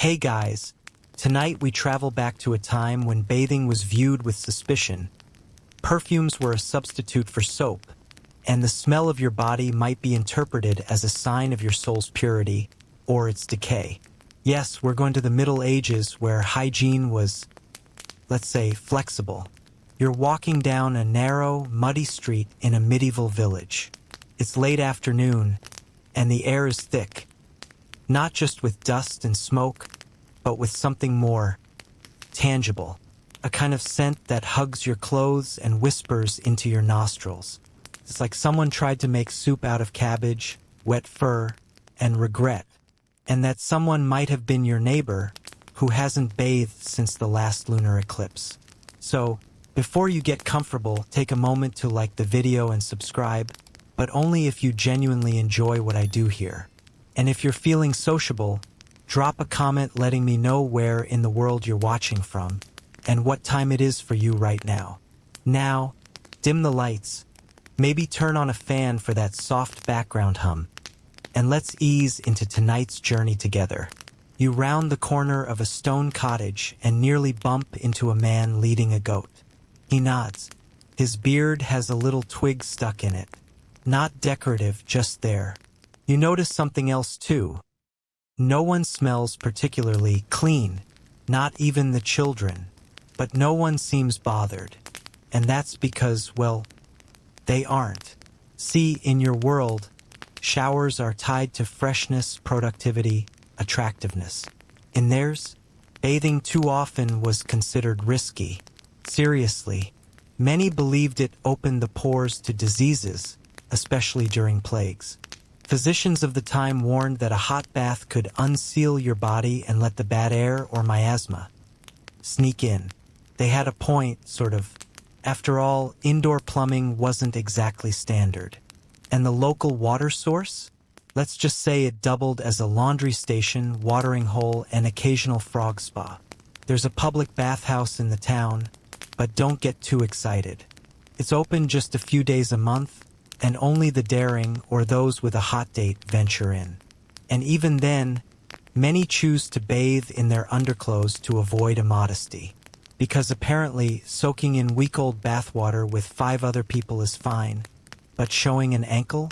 Hey guys, tonight we travel back to a time when bathing was viewed with suspicion. Perfumes were a substitute for soap, and the smell of your body might be interpreted as a sign of your soul's purity or its decay. Yes, we're going to the Middle Ages where hygiene was, let's say, flexible. You're walking down a narrow, muddy street in a medieval village. It's late afternoon, and the air is thick, not just with dust and smoke, but with something more tangible, a kind of scent that hugs your clothes and whispers into your nostrils. It's like someone tried to make soup out of cabbage, wet fur, and regret, and that someone might have been your neighbor who hasn't bathed since the last lunar eclipse. So, before you get comfortable, take a moment to like the video and subscribe, but only if you genuinely enjoy what I do here. And if you're feeling sociable, drop a comment letting me know where in the world you're watching from, and what time it is for you right now. Now, dim the lights, maybe turn on a fan for that soft background hum, and let's ease into tonight's journey together. You round the corner of a stone cottage and nearly bump into a man leading a goat. He nods. His beard has a little twig stuck in it. Not decorative, just there. You notice something else too. No one smells particularly clean, not even the children, but no one seems bothered. And that's because, well, they aren't. See, in your world, showers are tied to freshness, productivity, attractiveness. In theirs, bathing too often was considered risky. Seriously, many believed it opened the pores to diseases, especially during plagues. Physicians of the time warned that a hot bath could unseal your body and let the bad air or miasma sneak in. They had a point, sort of. After all, indoor plumbing wasn't exactly standard. And the local water source? Let's just say it doubled as a laundry station, watering hole, and occasional frog spa. There's a public bathhouse in the town, but don't get too excited. It's open just a few days a month, and only the daring or those with a hot date venture in. And even then, many choose to bathe in their underclothes to avoid immodesty. Because apparently, soaking in week-old bathwater with 5 other people is fine, but showing an ankle?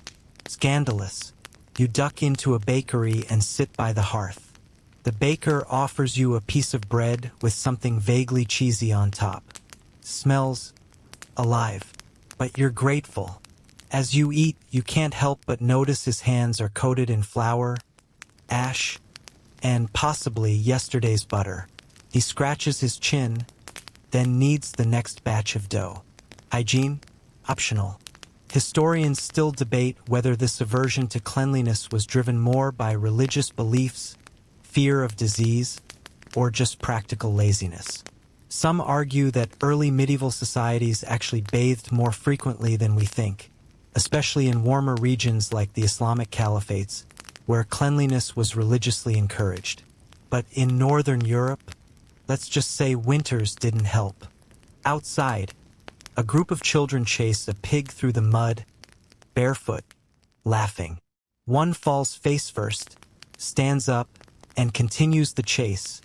Scandalous. You duck into a bakery and sit by the hearth. The baker offers you a piece of bread with something vaguely cheesy on top. Smells alive, but you're grateful. As you eat, you can't help but notice his hands are coated in flour, ash, and possibly yesterday's butter. He scratches his chin, then kneads the next batch of dough. Hygiene? Optional. Historians still debate whether this aversion to cleanliness was driven more by religious beliefs, fear of disease, or just practical laziness. Some argue that early medieval societies actually bathed more frequently than we think, especially in warmer regions like the Islamic caliphates, where cleanliness was religiously encouraged. But in Northern Europe, let's just say winters didn't help. Outside, a group of children chase a pig through the mud, barefoot, laughing. One falls face first, stands up, and continues the chase,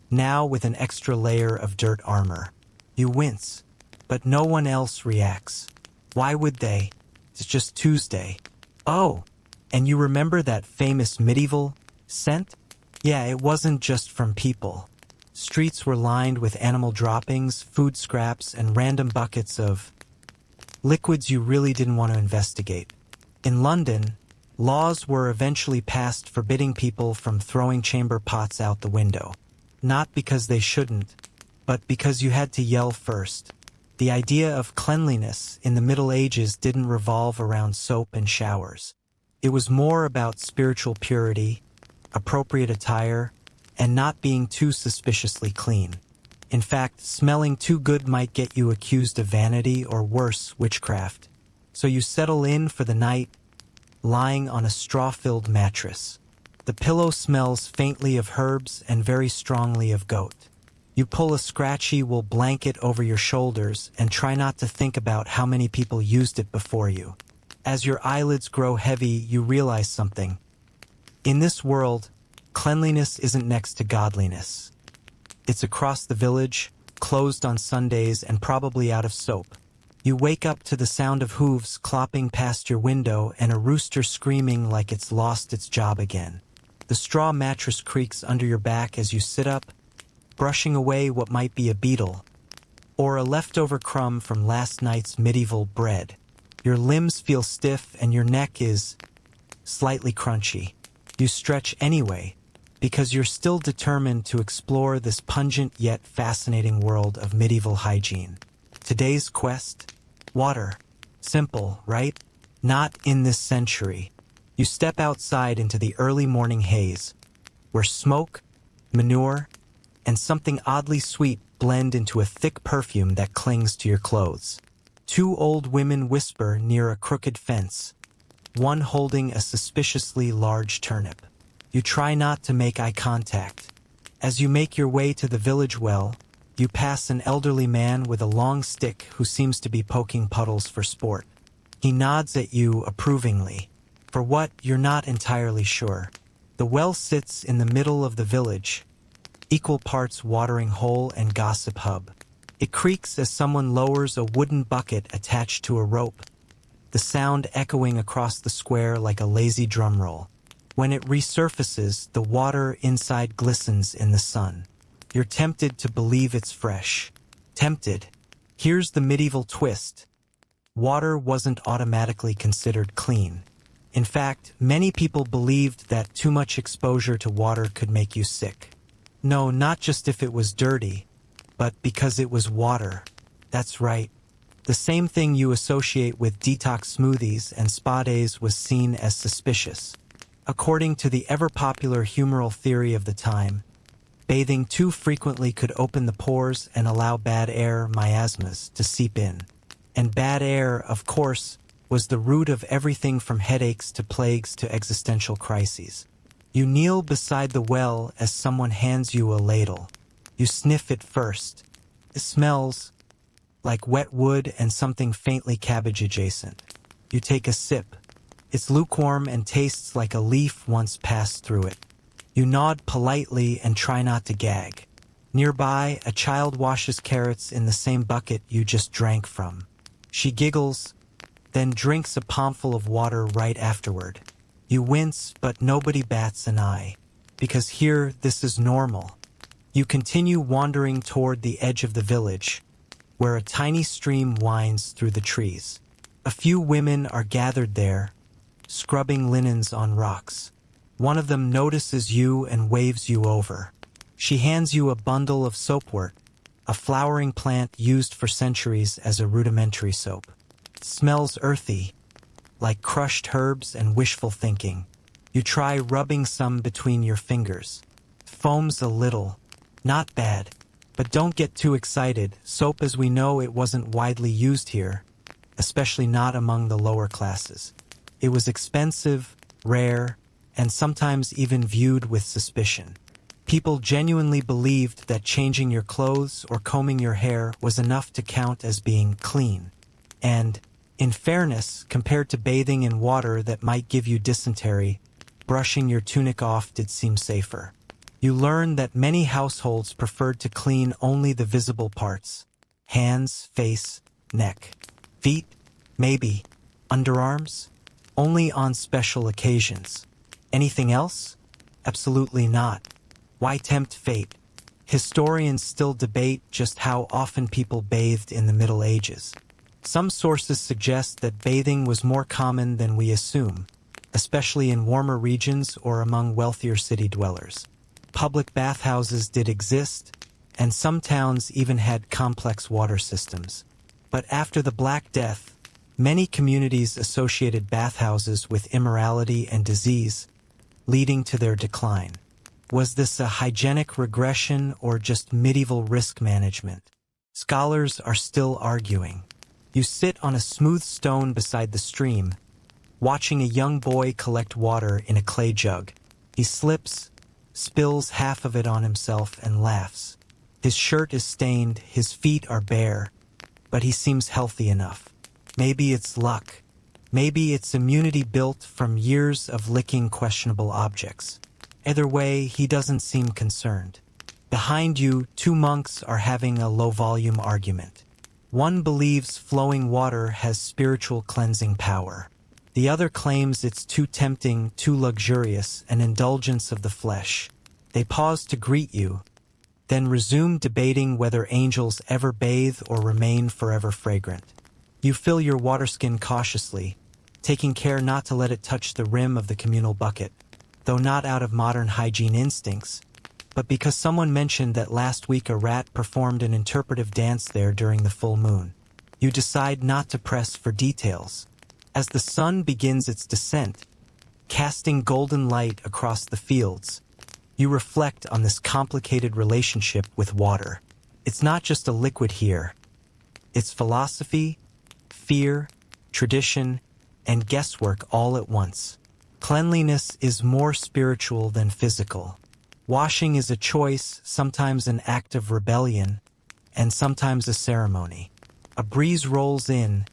now with an extra layer of dirt armor. You wince, but no one else reacts. Why would they? It's just Tuesday. Oh, and you remember that famous medieval scent? Yeah, it wasn't just from people. Streets were lined with animal droppings, food scraps, and random buckets of liquids you really didn't want to investigate. In London, laws were eventually passed forbidding people from throwing chamber pots out the window. Not because they shouldn't, but because you had to yell first. The idea of cleanliness in the Middle Ages didn't revolve around soap and showers. It was more about spiritual purity, appropriate attire, and not being too suspiciously clean. In fact, smelling too good might get you accused of vanity or worse, witchcraft. So you settle in for the night, lying on a straw-filled mattress. The pillow smells faintly of herbs and very strongly of goat. You pull a scratchy wool blanket over your shoulders and try not to think about how many people used it before you. As your eyelids grow heavy, you realize something. In this world, Cleanliness isn't next to godliness. It's across the village, closed on Sundays and probably out of soap. You wake up to the sound of hooves clopping past your window and a rooster screaming like it's lost its job again. The straw mattress creaks under your back as you sit up, brushing away what might be a beetle, or a leftover crumb from last night's medieval bread. Your limbs feel stiff and your neck is slightly crunchy. You stretch anyway, because you're still determined to explore this pungent yet fascinating world of medieval hygiene. Today's quest? Water. Simple, right? Not in this century. You step outside into the early morning haze, where smoke, manure, and something oddly sweet blend into a thick perfume that clings to your clothes. Two old women whisper near a crooked fence, one holding a suspiciously large turnip. You try not to make eye contact. As you make your way to the village well, you pass an elderly man with a long stick who seems to be poking puddles for sport. He nods at you approvingly. For what, you're not entirely sure. The well sits in the middle of the village, equal parts watering hole and gossip hub. It creaks as someone lowers a wooden bucket attached to a rope, the sound echoing across the square like a lazy drum roll. When it resurfaces, the water inside glistens in the sun. You're tempted to believe it's fresh. Tempted. Here's the medieval twist. Water wasn't automatically considered clean. In fact, many people believed that too much exposure to water could make you sick. No, not just if it was dirty, but because it was water. That's right. The same thing you associate with detox smoothies and spa days was seen as suspicious. According to the ever-popular humoral theory of the time, bathing too frequently could open the pores and allow bad air, miasmas, to seep in. And bad air, of course, was the root of everything from headaches to plagues to existential crises. You kneel beside the well as someone hands you a ladle. You sniff it first. It smells like wet wood and something faintly cabbage adjacent. You take a sip. It's lukewarm and tastes like a leaf once passed through it. You nod politely and try not to gag. Nearby, a child washes carrots in the same bucket you just drank from. She giggles, then drinks a palmful of water right afterward. You wince, but nobody bats an eye, because here this is normal. You continue wandering toward the edge of the village, where a tiny stream winds through the trees. A few women are gathered there, scrubbing linens on rocks. One of them notices you and waves you over. She hands you a bundle of soapwort, a flowering plant used for centuries as a rudimentary soap. It smells earthy, like crushed herbs and wishful thinking. You try rubbing some between your fingers. It foams a little. Not bad. But don't get too excited. Soap as we know it wasn't widely used here, especially not among the lower classes. It was expensive, rare, and sometimes even viewed with suspicion. People genuinely believed that changing your clothes or combing your hair was enough to count as being clean. And, in fairness, compared to bathing in water that might give you dysentery, brushing your tunic off did seem safer. You learn that many households preferred to clean only the visible parts: hands, face, neck, feet, maybe, underarms, only on special occasions. Anything else? Absolutely not. Why tempt fate? Historians still debate just how often people bathed in the Middle Ages. Some sources suggest that bathing was more common than we assume, especially in warmer regions or among wealthier city dwellers. Public bathhouses did exist, and some towns even had complex water systems. But after the Black Death, many communities associated bathhouses with immorality and disease, leading to their decline. Was this a hygienic regression or just medieval risk management? Scholars are still arguing. You sit on a smooth stone beside the stream, watching a young boy collect water in a clay jug. He slips, spills half of it on himself, and laughs. His shirt is stained, his feet are bare, but he seems healthy enough. Maybe it's luck. Maybe it's immunity built from years of licking questionable objects. Either way, he doesn't seem concerned. Behind you, two monks are having a low-volume argument. One believes flowing water has spiritual cleansing power. The other claims it's too tempting, too luxurious, an indulgence of the flesh. They pause to greet you, then resume debating whether angels ever bathe or remain forever fragrant. You fill your waterskin cautiously, taking care not to let it touch the rim of the communal bucket, though not out of modern hygiene instincts, but because someone mentioned that last week a rat performed an interpretive dance there during the full moon. You decide not to press for details. As the sun begins its descent, casting golden light across the fields, you reflect on this complicated relationship with water. It's not just a liquid here. It's philosophy, fear, tradition, and guesswork all at once. Cleanliness is more spiritual than physical. Washing is a choice, sometimes an act of rebellion, and sometimes a ceremony. A breeze rolls in,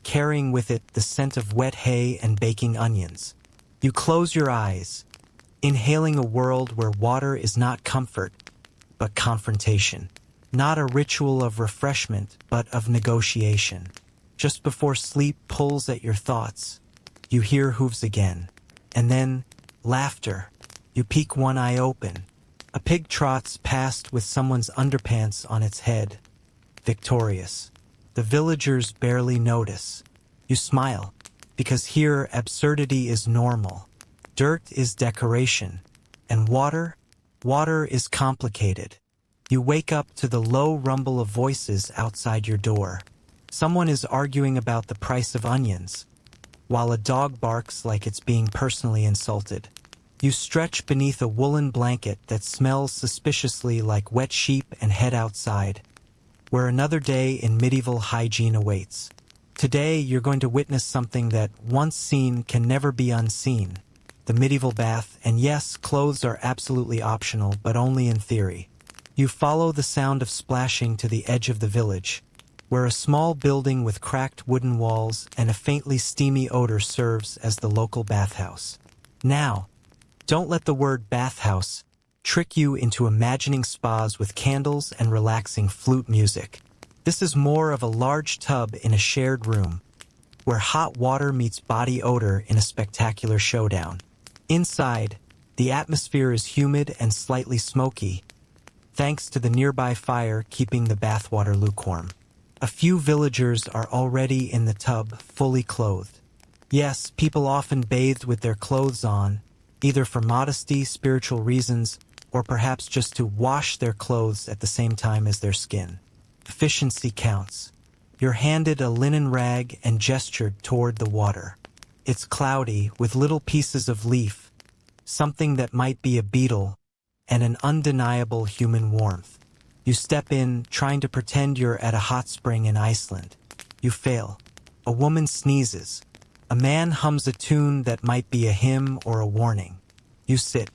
carrying with it the scent of wet hay and baking onions. You close your eyes, inhaling a world where water is not comfort, but confrontation. Not a ritual of refreshment, but of negotiation. Just before sleep pulls at your thoughts, you hear hooves again. And then, laughter. You peek one eye open. A pig trots past with someone's underpants on its head. Victorious. The villagers barely notice. You smile, because here absurdity is normal. Dirt is decoration. And water is complicated. You wake up to the low rumble of voices outside your door. Someone is arguing about the price of onions, while a dog barks like it's being personally insulted. You stretch beneath a woolen blanket that smells suspiciously like wet sheep and head outside, where another day in medieval hygiene awaits. Today, you're going to witness something that, once seen, can never be unseen. The medieval bath, and yes, clothes are absolutely optional, but only in theory. You follow the sound of splashing to the edge of the village, where a small building with cracked wooden walls and a faintly steamy odor serves as the local bathhouse. Now, don't let the word bathhouse trick you into imagining spas with candles and relaxing flute music. This is more of a large tub in a shared room, where hot water meets body odor in a spectacular showdown. Inside, the atmosphere is humid and slightly smoky, thanks to the nearby fire keeping the bathwater lukewarm. A few villagers are already in the tub, fully clothed. Yes, people often bathed with their clothes on, either for modesty, spiritual reasons, or perhaps just to wash their clothes at the same time as their skin. Efficiency counts. You're handed a linen rag and gestured toward the water. It's cloudy, with little pieces of leaf, something that might be a beetle, and an undeniable human warmth. You step in, trying to pretend you're at a hot spring in Iceland. You fail. A woman sneezes. A man hums a tune that might be a hymn or a warning. You sit.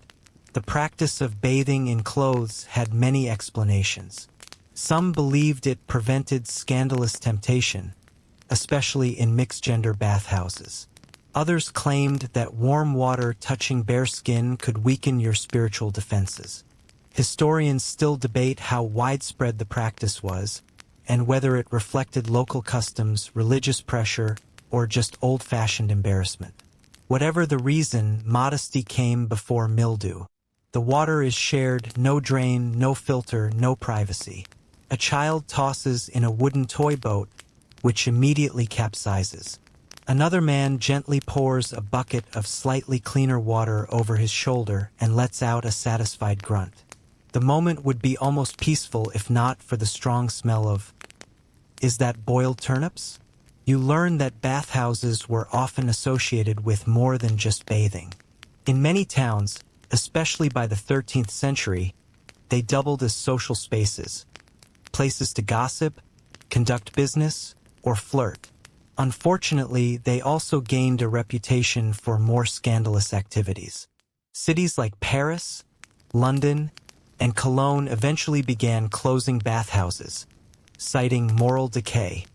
The practice of bathing in clothes had many explanations. Some believed it prevented scandalous temptation, especially in mixed-gender bathhouses. Others claimed that warm water touching bare skin could weaken your spiritual defenses. Historians still debate how widespread the practice was, and whether it reflected local customs, religious pressure, or just old-fashioned embarrassment. Whatever the reason, modesty came before mildew. The water is shared, no drain, no filter, no privacy. A child tosses in a wooden toy boat, which immediately capsizes. Another man gently pours a bucket of slightly cleaner water over his shoulder and lets out a satisfied grunt. The moment would be almost peaceful if not for the strong smell of, is that boiled turnips? You learn that bathhouses were often associated with more than just bathing. In many towns, especially by the 13th century, they doubled as social spaces, places to gossip, conduct business, or flirt. Unfortunately, they also gained a reputation for more scandalous activities. Cities like Paris, London, and Cologne eventually began closing bathhouses, citing moral decay.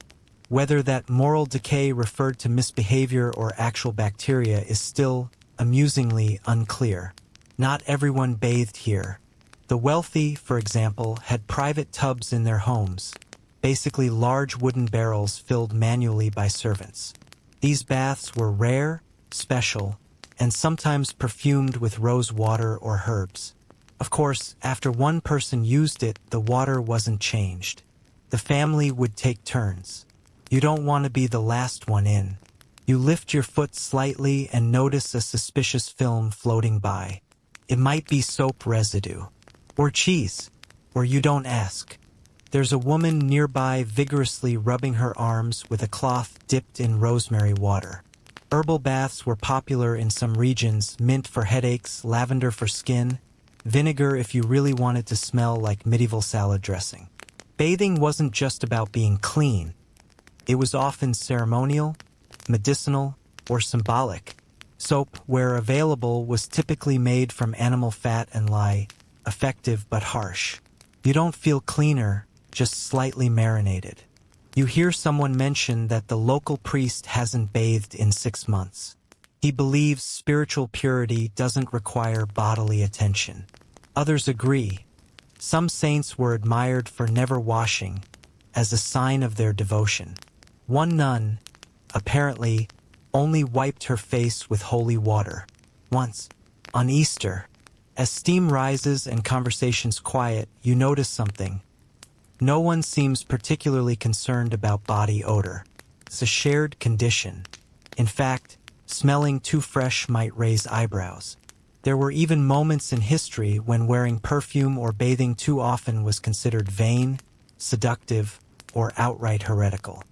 Whether that moral decay referred to misbehavior or actual bacteria is still, amusingly, unclear. Not everyone bathed here. The wealthy, for example, had private tubs in their homes, basically large wooden barrels filled manually by servants. These baths were rare, special, and sometimes perfumed with rose water or herbs. Of course, after one person used it, the water wasn't changed. The family would take turns. You don't want to be the last one in. You lift your foot slightly and notice a suspicious film floating by. It might be soap residue. Or cheese. Or you don't ask. There's a woman nearby vigorously rubbing her arms with a cloth dipped in rosemary water. Herbal baths were popular in some regions, mint for headaches, lavender for skin, vinegar if you really wanted to smell like medieval salad dressing. Bathing wasn't just about being clean. It was often ceremonial, medicinal, or symbolic. Soap, where available, was typically made from animal fat and lye, effective but harsh. You don't feel cleaner, just slightly marinated. You hear someone mention that the local priest hasn't bathed in 6 months. He believes spiritual purity doesn't require bodily attention. Others agree. Some saints were admired for never washing, as a sign of their devotion. One nun, apparently, only wiped her face with holy water. Once, on Easter, as steam rises and conversations quiet, you notice something. No one seems particularly concerned about body odor. It's a shared condition. In fact, smelling too fresh might raise eyebrows. There were even moments in history when wearing perfume or bathing too often was considered vain, seductive, or outright heretical.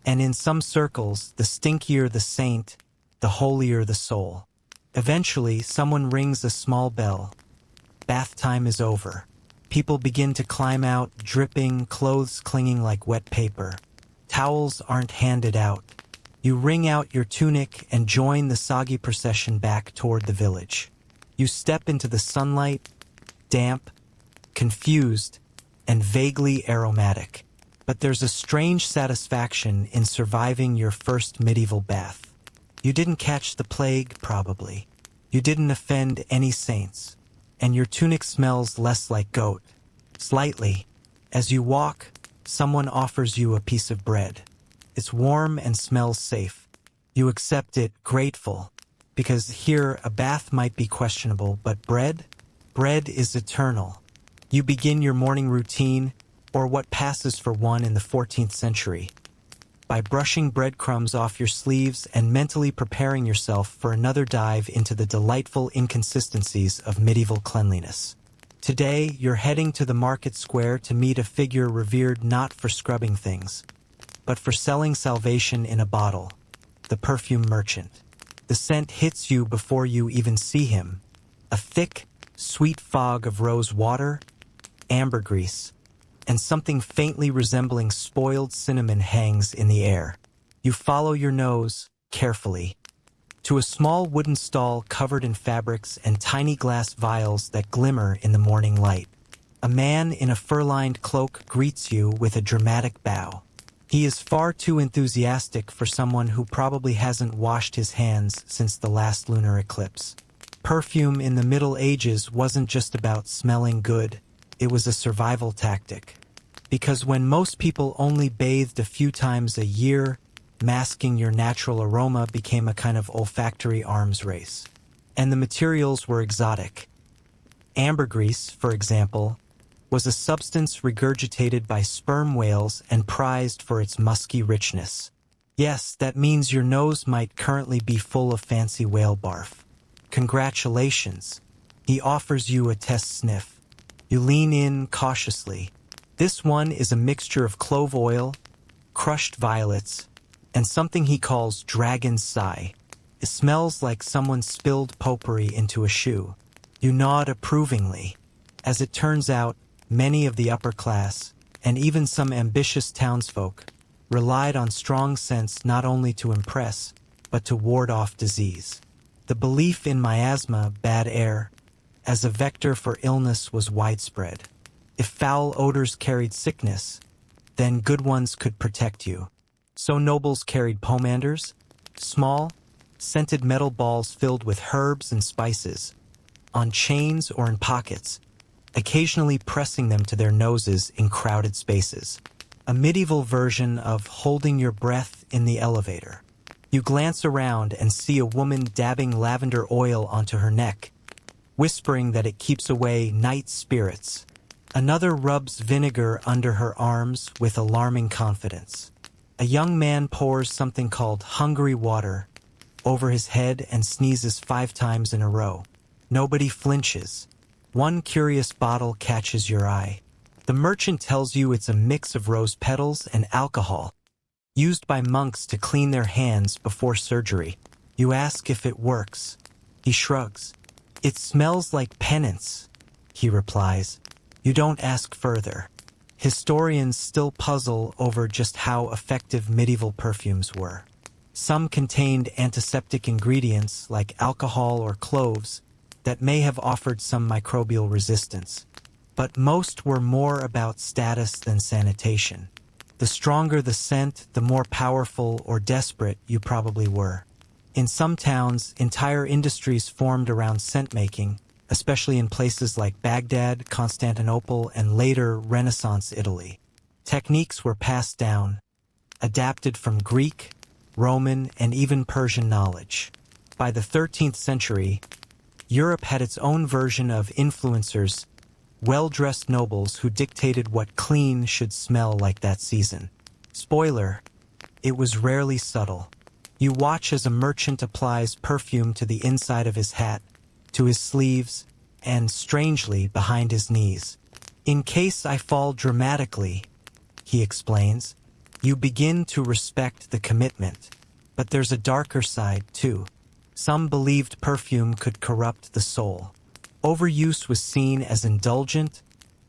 And in some circles, the stinkier the saint, the holier the soul. Eventually, someone rings a small bell. Bath time is over. People begin to climb out, dripping, clothes clinging like wet paper. Towels aren't handed out. You wring out your tunic and join the soggy procession back toward the village. You step into the sunlight, damp, confused, and vaguely aromatic. But there's a strange satisfaction in surviving your first medieval bath. You didn't catch the plague, probably. You didn't offend any saints. And your tunic smells less like goat. Slightly. As you walk, someone offers you a piece of bread. It's warm and smells safe. You accept it, grateful, because here a bath might be questionable, but bread? Bread is eternal. You begin your morning routine, or what passes for one in the 14th century, by brushing breadcrumbs off your sleeves and mentally preparing yourself for another dive into the delightful inconsistencies of medieval cleanliness. Today, you're heading to the market square to meet a figure revered not for scrubbing things, but for selling salvation in a bottle, the perfume merchant. The scent hits you before you even see him, a thick, sweet fog of rose water, ambergris, and something faintly resembling spoiled cinnamon hangs in the air. You follow your nose, carefully, to a small wooden stall covered in fabrics and tiny glass vials that glimmer in the morning light. A man in a fur-lined cloak greets you with a dramatic bow. He is far too enthusiastic for someone who probably hasn't washed his hands since the last lunar eclipse. Perfume in the Middle Ages wasn't just about smelling good, it was a survival tactic. Because when most people only bathed a few times a year, masking your natural aroma became a kind of olfactory arms race. And the materials were exotic. Ambergris, for example, was a substance regurgitated by sperm whales and prized for its musky richness. Yes, that means your nose might currently be full of fancy whale barf. Congratulations. He offers you a test sniff. You lean in cautiously. This one is a mixture of clove oil, crushed violets, and something he calls dragon's sigh. It smells like someone spilled potpourri into a shoe. You nod approvingly. As it turns out, many of the upper class, and even some ambitious townsfolk, relied on strong scents not only to impress, but to ward off disease. The belief in miasma, bad air, as a vector for illness was widespread. If foul odors carried sickness, then good ones could protect you. So nobles carried pomanders, small, scented metal balls filled with herbs and spices, on chains or in pockets, occasionally pressing them to their noses in crowded spaces. A medieval version of holding your breath in the elevator. You glance around and see a woman dabbing lavender oil onto her neck, whispering that it keeps away night spirits. Another rubs vinegar under her arms with alarming confidence. A young man pours something called hungry water over his head and sneezes 5 times in a row. Nobody flinches. One curious bottle catches your eye. The merchant tells you it's a mix of rose petals and alcohol, used by monks to clean their hands before surgery. You ask if it works. He shrugs. It smells like penance, he replies. You don't ask further. Historians still puzzle over just how effective medieval perfumes were. Some contained antiseptic ingredients like alcohol or cloves that may have offered some microbial resistance. But most were more about status than sanitation. The stronger the scent, the more powerful or desperate you probably were. In some towns, entire industries formed around scent making, especially in places like Baghdad, Constantinople, and later Renaissance Italy. Techniques were passed down, adapted from Greek, Roman, and even Persian knowledge. By the 13th century, Europe had its own version of influencers, well-dressed nobles who dictated what clean should smell like that season. Spoiler, it was rarely subtle. You watch as a merchant applies perfume to the inside of his hat, to his sleeves, and, strangely, behind his knees. In case I fall dramatically, he explains, you begin to respect the commitment. But there's a darker side, too. Some believed perfume could corrupt the soul. Overuse was seen as indulgent,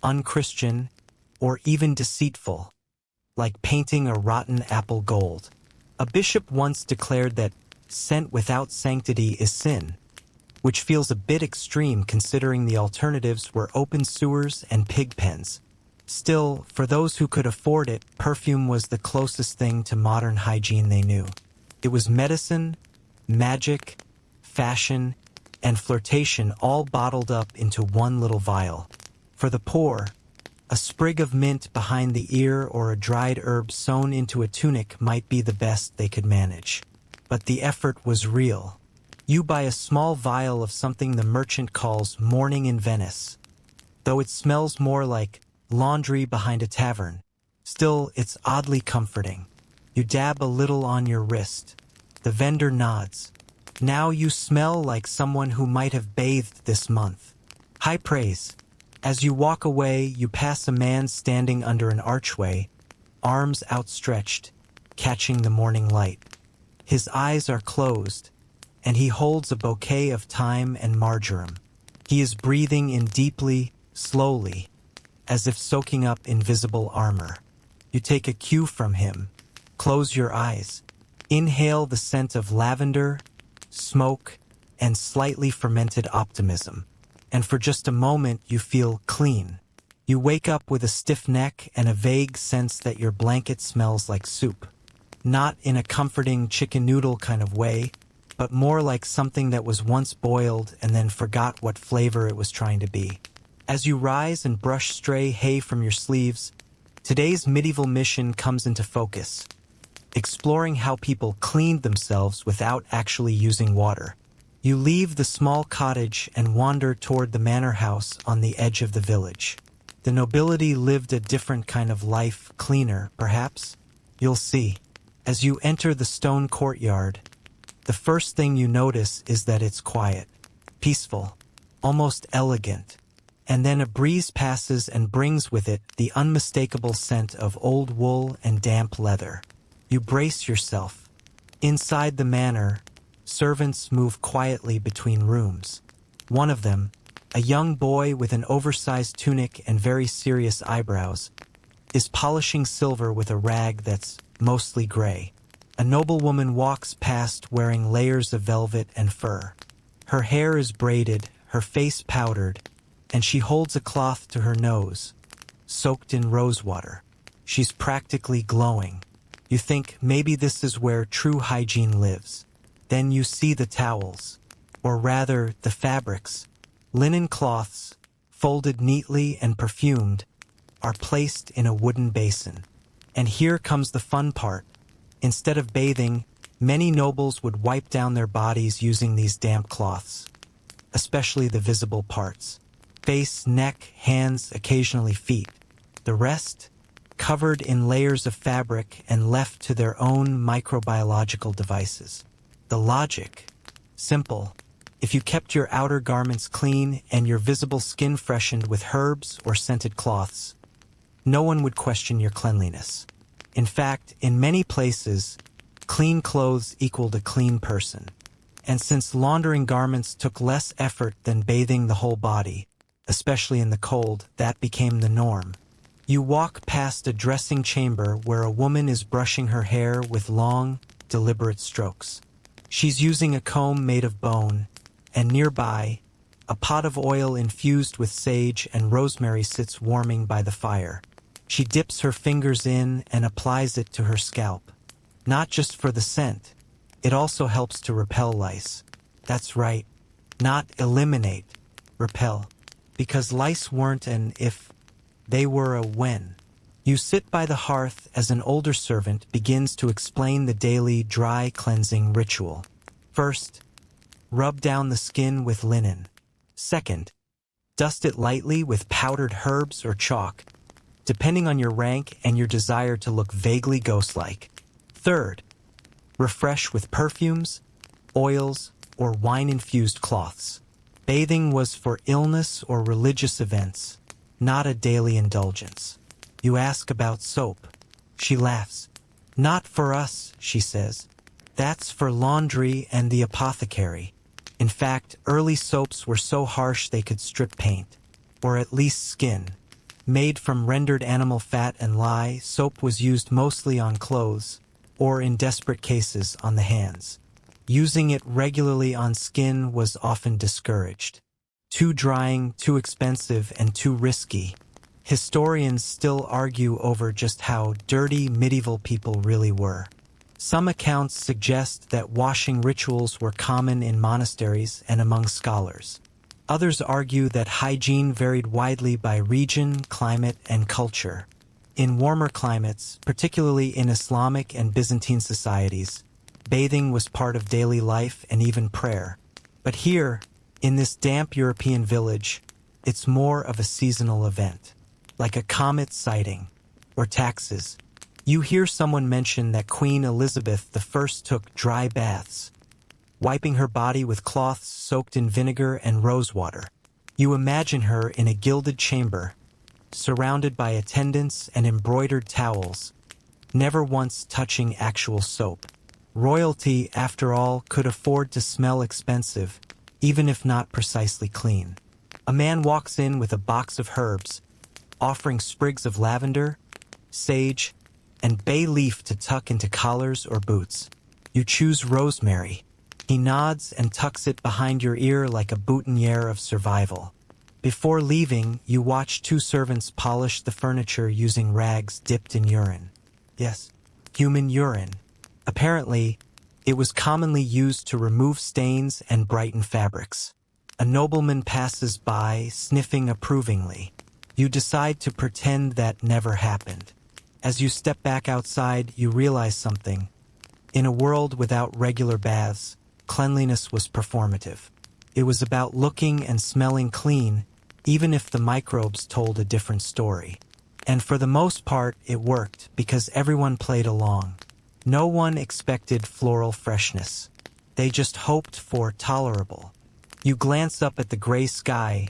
unchristian, or even deceitful, like painting a rotten apple gold. A bishop once declared that scent without sanctity is sin, which feels a bit extreme considering the alternatives were open sewers and pig pens. Still, for those who could afford it, perfume was the closest thing to modern hygiene they knew. It was medicine, magic, fashion, and flirtation all bottled up into one little vial. For the poor, a sprig of mint behind the ear or a dried herb sewn into a tunic might be the best they could manage. But the effort was real. You buy a small vial of something the merchant calls morning in Venice. Though it smells more like laundry behind a tavern, still it's oddly comforting. You dab a little on your wrist. The vendor nods. Now you smell like someone who might have bathed this month. High praise. As you walk away, you pass a man standing under an archway, arms outstretched, catching the morning light. His eyes are closed, and he holds a bouquet of thyme and marjoram. He is breathing in deeply, slowly, as if soaking up invisible armor. You take a cue from him. Close your eyes. Inhale the scent of lavender, smoke, and slightly fermented optimism. And for just a moment you feel clean. You wake up with a stiff neck and a vague sense that your blanket smells like soup. Not in a comforting chicken noodle kind of way, but more like something that was once boiled and then forgot what flavor it was trying to be. As you rise and brush stray hay from your sleeves, today's medieval mission comes into focus, exploring how people cleaned themselves without actually using water. You leave the small cottage and wander toward the manor house on the edge of the village. The nobility lived a different kind of life, cleaner, perhaps? You'll see. As you enter the stone courtyard, the first thing you notice is that it's quiet, peaceful, almost elegant. And then a breeze passes and brings with it the unmistakable scent of old wool and damp leather. You brace yourself. Inside the manor, servants move quietly between rooms. One of them, a young boy with an oversized tunic and very serious eyebrows, is polishing silver with a rag that's mostly gray. A noblewoman walks past wearing layers of velvet and fur. Her hair is braided, her face powdered, and she holds a cloth to her nose, soaked in rosewater. She's practically glowing. You think maybe this is where true hygiene lives. Then you see the towels, or rather the fabrics, Linen cloths, folded neatly and perfumed, are placed in a wooden basin. And here comes the fun part. Instead of bathing, many nobles would wipe down their bodies using these damp cloths, especially the visible parts. Face, neck, hands, occasionally feet. The rest, covered in layers of fabric and left to their own microbiological devices. The logic? Simple. If you kept your outer garments clean and your visible skin freshened with herbs or scented cloths, no one would question your cleanliness. In fact, in many places, clean clothes equaled a clean person. And since laundering garments took less effort than bathing the whole body, especially in the cold, that became the norm. You walk past a dressing chamber where a woman is brushing her hair with long, deliberate strokes. She's using a comb made of bone, and nearby, a pot of oil infused with sage and rosemary sits warming by the fire. She dips her fingers in and applies it to her scalp. Not just for the scent, it also helps to repel lice. That's right, not eliminate, repel. Because lice weren't an if, they were a when. You sit by the hearth as an older servant begins to explain the daily dry cleansing ritual. First, rub down the skin with linen. Second, dust it lightly with powdered herbs or chalk, depending on your rank and your desire to look vaguely ghost-like. Third, refresh with perfumes, oils, or wine-infused cloths. Bathing was for illness or religious events, not a daily indulgence. You ask about soap. She laughs. Not for us, she says. That's for laundry and the apothecary. In fact, early soaps were so harsh they could strip paint, or at least skin. Made from rendered animal fat and lye, soap was used mostly on clothes, or in desperate cases on the hands. Using it regularly on skin was often discouraged. Too drying, too expensive, and too risky. Historians still argue over just how dirty medieval people really were. Some accounts suggest that washing rituals were common in monasteries and among scholars. Others argue that hygiene varied widely by region, climate, and culture. In warmer climates, particularly in Islamic and Byzantine societies, bathing was part of daily life and even prayer. But here, in this damp European village, it's more of a seasonal event, like a comet sighting or taxes. You hear someone mention that Queen Elizabeth I took dry baths, wiping her body with cloths soaked in vinegar and rosewater. You imagine her in a gilded chamber, surrounded by attendants and embroidered towels, never once touching actual soap. Royalty, after all, could afford to smell expensive, even if not precisely clean. A man walks in with a box of herbs, offering sprigs of lavender, sage, and bay leaf to tuck into collars or boots. You choose rosemary. He nods and tucks it behind your ear like a boutonniere of survival. Before leaving, you watch two servants polish the furniture using rags dipped in urine. Yes, human urine. Apparently, it was commonly used to remove stains and brighten fabrics. A nobleman passes by, sniffing approvingly. You decide to pretend that never happened. As you step back outside, you realize something. In a world without regular baths, cleanliness was performative. It was about looking and smelling clean, even if the microbes told a different story. And for the most part, it worked because everyone played along. No one expected floral freshness. They just hoped for tolerable. You glance up at the gray sky,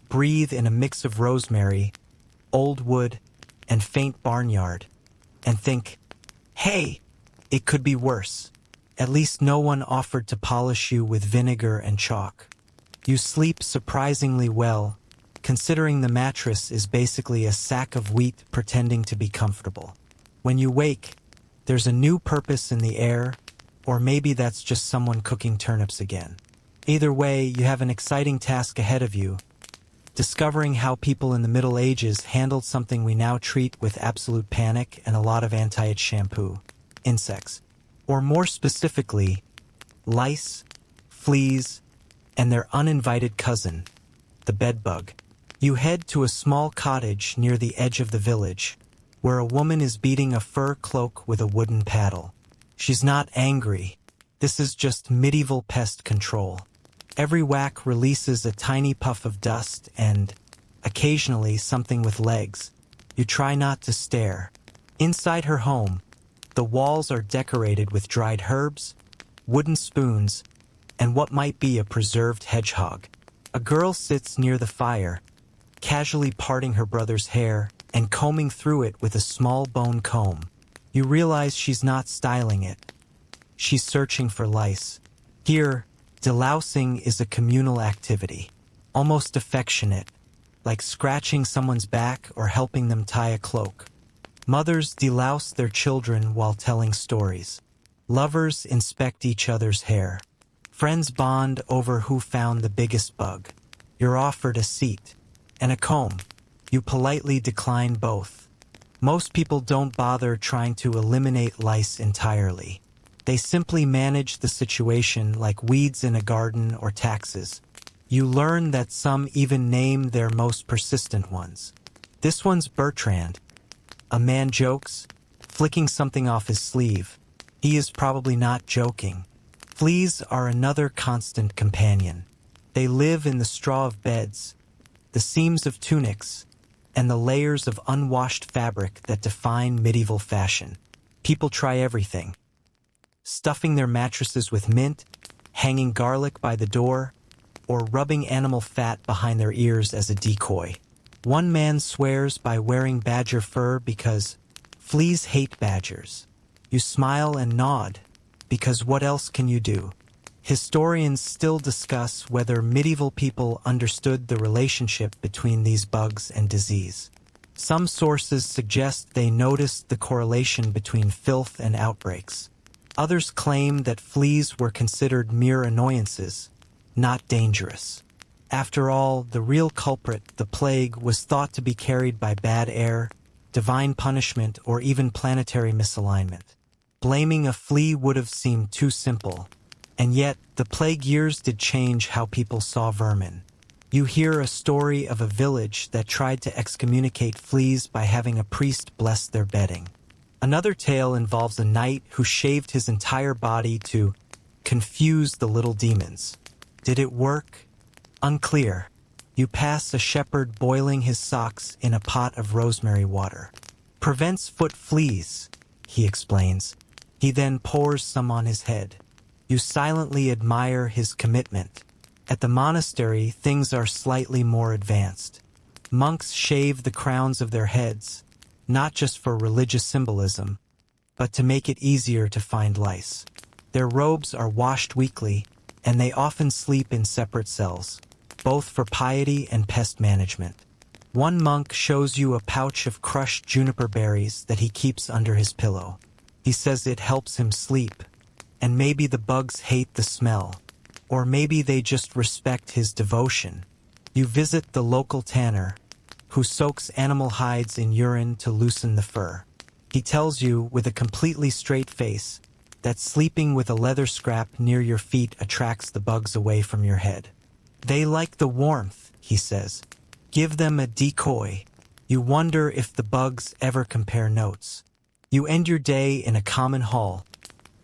breathe in a mix of rosemary, old wood, and faint barnyard, and think, hey, it could be worse. At least no one offered to polish you with vinegar and chalk. You sleep surprisingly well, considering the mattress is basically a sack of wheat pretending to be comfortable. When you wake, there's a new purpose in the air, or maybe that's just someone cooking turnips again. Either way, you have an exciting task ahead of you, discovering how people in the Middle Ages handled something we now treat with absolute panic and a lot of anti-itch shampoo: insects. Or more specifically, lice, fleas, and their uninvited cousin, the bedbug. You head to a small cottage near the edge of the village, where a woman is beating a fur cloak with a wooden paddle. She's not angry. This is just medieval pest control. Every whack releases a tiny puff of dust and, occasionally, something with legs. You try not to stare. Inside her home, the walls are decorated with dried herbs, wooden spoons, and what might be a preserved hedgehog. A girl sits near the fire, casually parting her brother's hair and combing through it with a small bone comb. You realize she's not styling it. She's searching for lice. Here, delousing is a communal activity, almost affectionate, like scratching someone's back or helping them tie a cloak. Mothers delouse their children while telling stories. Lovers inspect each other's hair. Friends bond over who found the biggest bug. You're offered a seat and a comb. You politely decline both. Most people don't bother trying to eliminate lice entirely. They simply manage the situation like weeds in a garden or taxes. You learn that some even name their most persistent ones. This one's Bertrand. A man jokes, flicking something off his sleeve. He is probably not joking. Fleas are another constant companion. They live in the straw of beds, the seams of tunics, and the layers of unwashed fabric that define medieval fashion. People try everything. Stuffing their mattresses with mint, hanging garlic by the door, or rubbing animal fat behind their ears as a decoy. One man swears by wearing badger fur because fleas hate badgers. You smile and nod, because what else can you do? Historians still discuss whether medieval people understood the relationship between these bugs and disease. Some sources suggest they noticed the correlation between filth and outbreaks. Others claim that fleas were considered mere annoyances, not dangerous. After all, the real culprit, the plague, was thought to be carried by bad air, divine punishment, or even planetary misalignment. Blaming a flea would have seemed too simple. And yet, the plague years did change how people saw vermin. You hear a story of a village that tried to excommunicate fleas by having a priest bless their bedding. Another tale involves a knight who shaved his entire body to confuse the little demons. Did it work? Unclear. You pass a shepherd boiling his socks in a pot of rosemary water. Prevents foot fleas, he explains. He then pours some on his head. You silently admire his commitment. At the monastery, things are slightly more advanced. Monks shave the crowns of their heads, not just for religious symbolism, but to make it easier to find lice. Their robes are washed weekly, and they often sleep in separate cells, both for piety and pest management. One monk shows you a pouch of crushed juniper berries that he keeps under his pillow. He says it helps him sleep, and maybe the bugs hate the smell, or maybe they just respect his devotion. You visit the local tanner, who soaks animal hides in urine to loosen the fur. He tells you, with a completely straight face, that sleeping with a leather scrap near your feet attracts the bugs away from your head. They like the warmth, he says. Give them a decoy. You wonder if the bugs ever compare notes. You end your day in a common hall,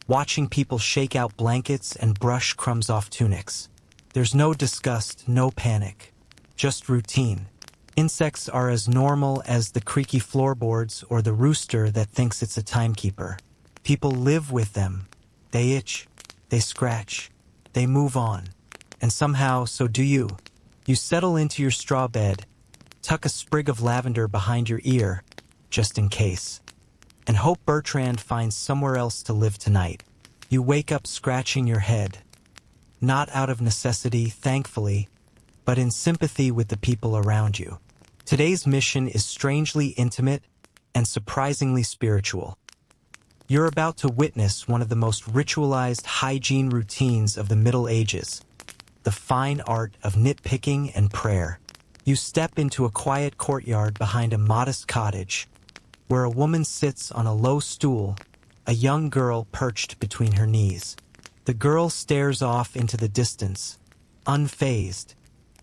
watching people shake out blankets and brush crumbs off tunics. There's no disgust, no panic, just routine. Insects are as normal as the creaky floorboards or the rooster that thinks it's a timekeeper. People live with them. They itch, they scratch, they move on. And somehow, so do you. You settle into your straw bed, tuck a sprig of lavender behind your ear, just in case, and hope Bertrand finds somewhere else to live tonight. You wake up scratching your head, not out of necessity, thankfully, but in sympathy with the people around you. Today's mission is strangely intimate and surprisingly spiritual. You're about to witness one of the most ritualized hygiene routines of the Middle Ages, the fine art of nitpicking and prayer. You step into a quiet courtyard behind a modest cottage, where a woman sits on a low stool, a young girl perched between her knees. The girl stares off into the distance, unfazed.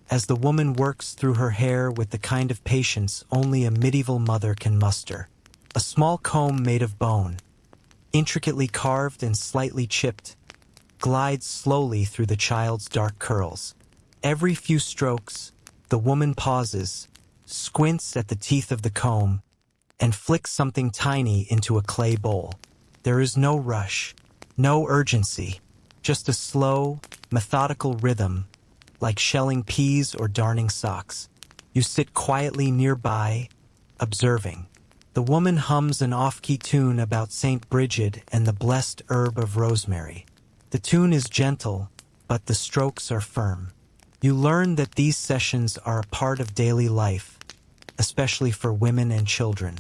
as the woman works through her hair with the kind of patience only a medieval mother can muster. A small comb made of bone, intricately carved and slightly chipped, glides slowly through the child's dark curls. Every few strokes, the woman pauses, squints at the teeth of the comb, and flicks something tiny into a clay bowl. There is no rush, no urgency, just a slow, methodical rhythm, like shelling peas or darning socks. You sit quietly nearby, observing. The woman hums an off-key tune about Saint Bridget and the blessed herb of rosemary. The tune is gentle, but the strokes are firm. You learn that these sessions are a part of daily life, especially for women and children.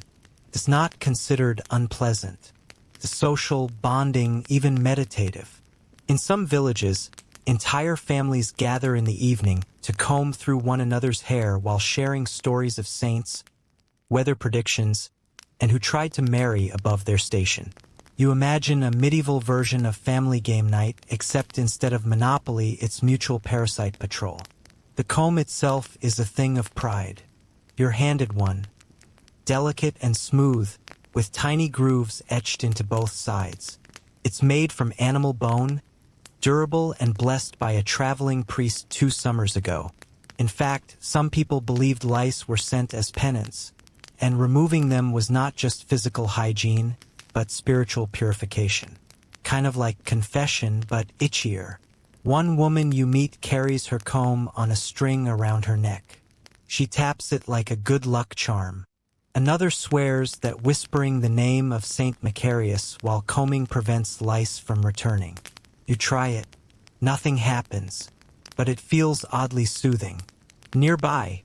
It's not considered unpleasant. The social, bonding, even meditative. In some villages, entire families gather in the evening to comb through one another's hair while sharing stories of saints, weather predictions, and who tried to marry above their station. You imagine a medieval version of family game night, except instead of Monopoly, it's mutual parasite patrol. The comb itself is a thing of pride. You're handed one, delicate and smooth, with tiny grooves etched into both sides. It's made from animal bone, durable and blessed by a traveling priest 2 summers ago. In fact, some people believed lice were sent as penance, and removing them was not just physical hygiene, but spiritual purification. Kind of like confession, but itchier. One woman you meet carries her comb on a string around her neck. She taps it like a good luck charm. Another swears that whispering the name of Saint Macarius while combing prevents lice from returning. You try it. Nothing happens, but it feels oddly soothing. Nearby,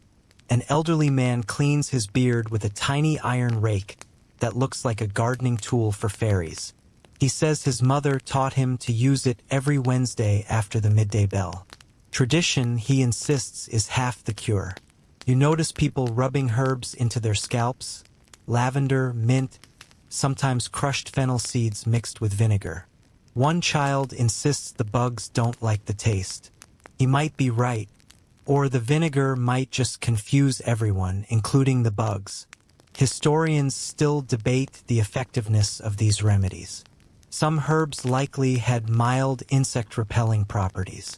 an elderly man cleans his beard with a tiny iron rake that looks like a gardening tool for fairies. He says his mother taught him to use it every Wednesday after the midday bell. Tradition, he insists, is half the cure. You notice people rubbing herbs into their scalps, lavender, mint, sometimes crushed fennel seeds mixed with vinegar. One child insists the bugs don't like the taste. He might be right, or the vinegar might just confuse everyone, including the bugs. Historians still debate the effectiveness of these remedies. Some herbs likely had mild insect-repelling properties.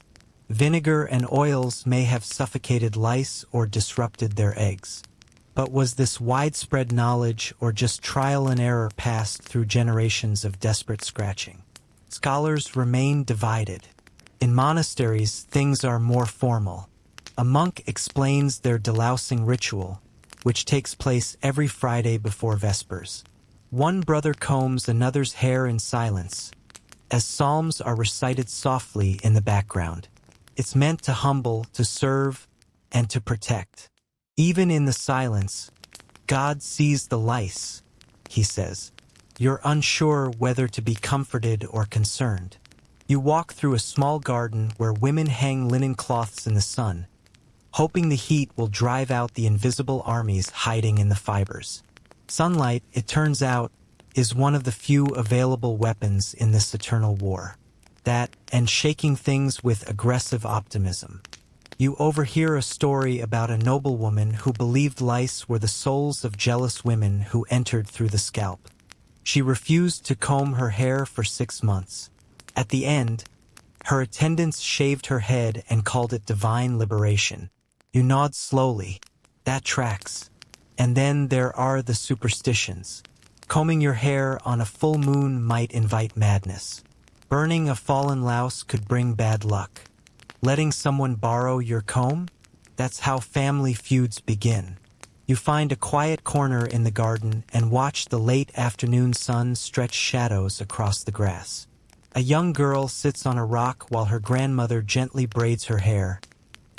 Vinegar and oils may have suffocated lice or disrupted their eggs. But was this widespread knowledge or just trial and error passed through generations of desperate scratching? Scholars remain divided. In monasteries, things are more formal. A monk explains their delousing ritual, which takes place every Friday before Vespers. One brother combs another's hair in silence, as psalms are recited softly in the background. It's meant to humble, to serve, and to protect. Even in the silence, God sees the lice, he says. You're unsure whether to be comforted or concerned. You walk through a small garden where women hang linen cloths in the sun, hoping the heat will drive out the invisible armies hiding in the fibers. Sunlight, it turns out, is one of the few available weapons in this eternal war. That, and shaking things with aggressive optimism. You overhear a story about a noblewoman who believed lice were the souls of jealous women who entered through the scalp. She refused to comb her hair for 6 months. At the end, her attendants shaved her head and called it divine liberation. You nod slowly. That tracks. And then there are the superstitions. Combing your hair on a full moon might invite madness. Burning a fallen louse could bring bad luck. Letting someone borrow your comb? That's how family feuds begin. You find a quiet corner in the garden and watch the late afternoon sun stretch shadows across the grass. A young girl sits on a rock while her grandmother gently braids her hair,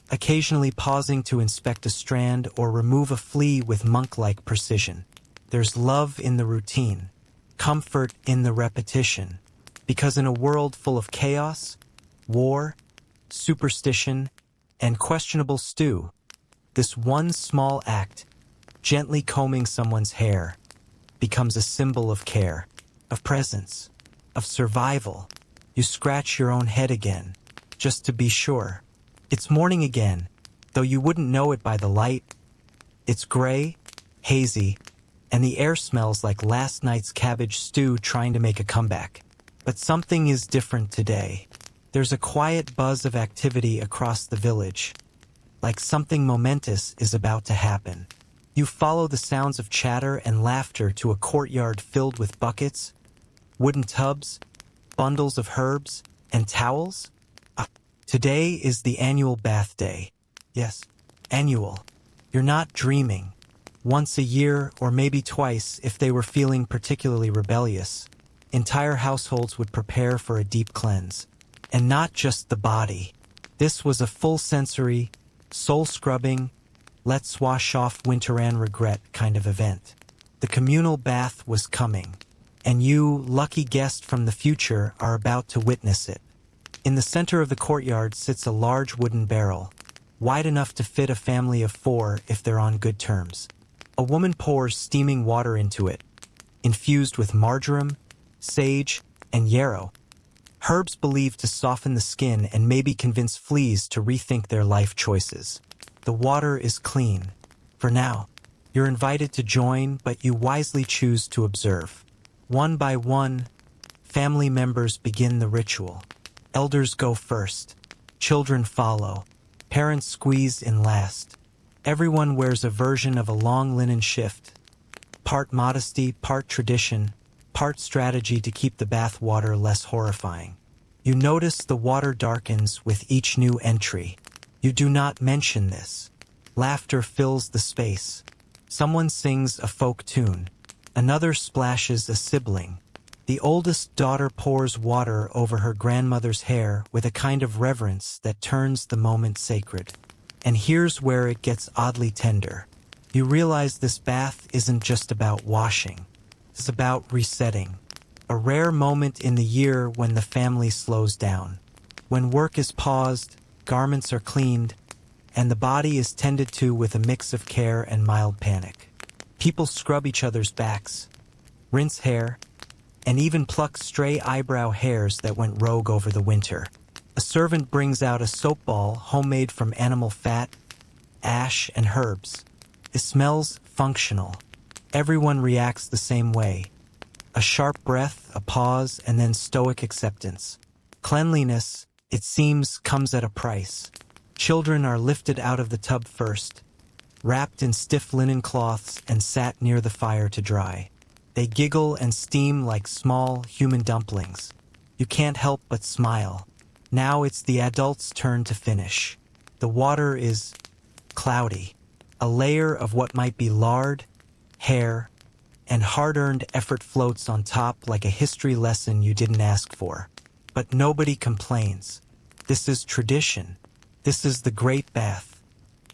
occasionally pausing to inspect a strand or remove a flea with monk-like precision. There's love in the routine, comfort in the repetition, because in a world full of chaos, war, superstition, and questionable stew, this one small act, gently combing someone's hair, becomes a symbol of care, of presence, of survival. You scratch your own head again, just to be sure. It's morning again, though you wouldn't know it by the light. It's gray, hazy, and the air smells like last night's cabbage stew trying to make a comeback. But something is different today. There's a quiet buzz of activity across the village, like something momentous is about to happen. You follow the sounds of chatter and laughter to a courtyard filled with buckets, wooden tubs, bundles of herbs, and towels. Today is the annual bath day. Yes, annual. You're not dreaming. Once a year, or maybe twice if they were feeling particularly rebellious, entire households would prepare for a deep cleanse. And not just the body. This was a full sensory, soul-scrubbing, let's wash off winter and regret kind of event. The communal bath was coming, and you, lucky guest from the future, are about to witness it. In the center of the courtyard sits a large wooden barrel, wide enough to fit a family of 4 if they're on good terms. A woman pours steaming water into it, infused with marjoram, sage, and yarrow, herbs believed to soften the skin and maybe convince fleas to rethink their life choices. The water is clean. For now, you're invited to join, but you wisely choose to observe. One by one, family members begin the ritual. Elders go first. Children follow. Parents squeeze in last. Everyone wears a version of a long linen shift. Part modesty, part tradition, part strategy to keep the bath water less horrifying. You notice the water darkens with each new entry. You do not mention this. Laughter fills the space. Someone sings a folk tune. Another splashes a sibling. The oldest daughter pours water over her grandmother's hair with a kind of reverence that turns the moment sacred. And here's where it gets oddly tender. You realize this bath isn't just about washing. It's about resetting. A rare moment in the year when the family slows down. When work is paused, garments are cleaned, and the body is tended to with a mix of care and mild panic. People scrub each other's backs, rinse hair, and even pluck stray eyebrow hairs that went rogue over the winter. A servant brings out a soap ball homemade from animal fat, ash, and herbs. It smells functional. Everyone reacts the same way. A sharp breath, a pause, and then stoic acceptance. Cleanliness, it seems, comes at a price. Children are lifted out of the tub first, wrapped in stiff linen cloths and sat near the fire to dry. They giggle and steam like small human dumplings. You can't help but smile. Now it's the adults' turn to finish. The water is cloudy. A layer of what might be lard, hair, and hard-earned effort floats on top like a history lesson you didn't ask for. But nobody complains. This is tradition. This is the great bath.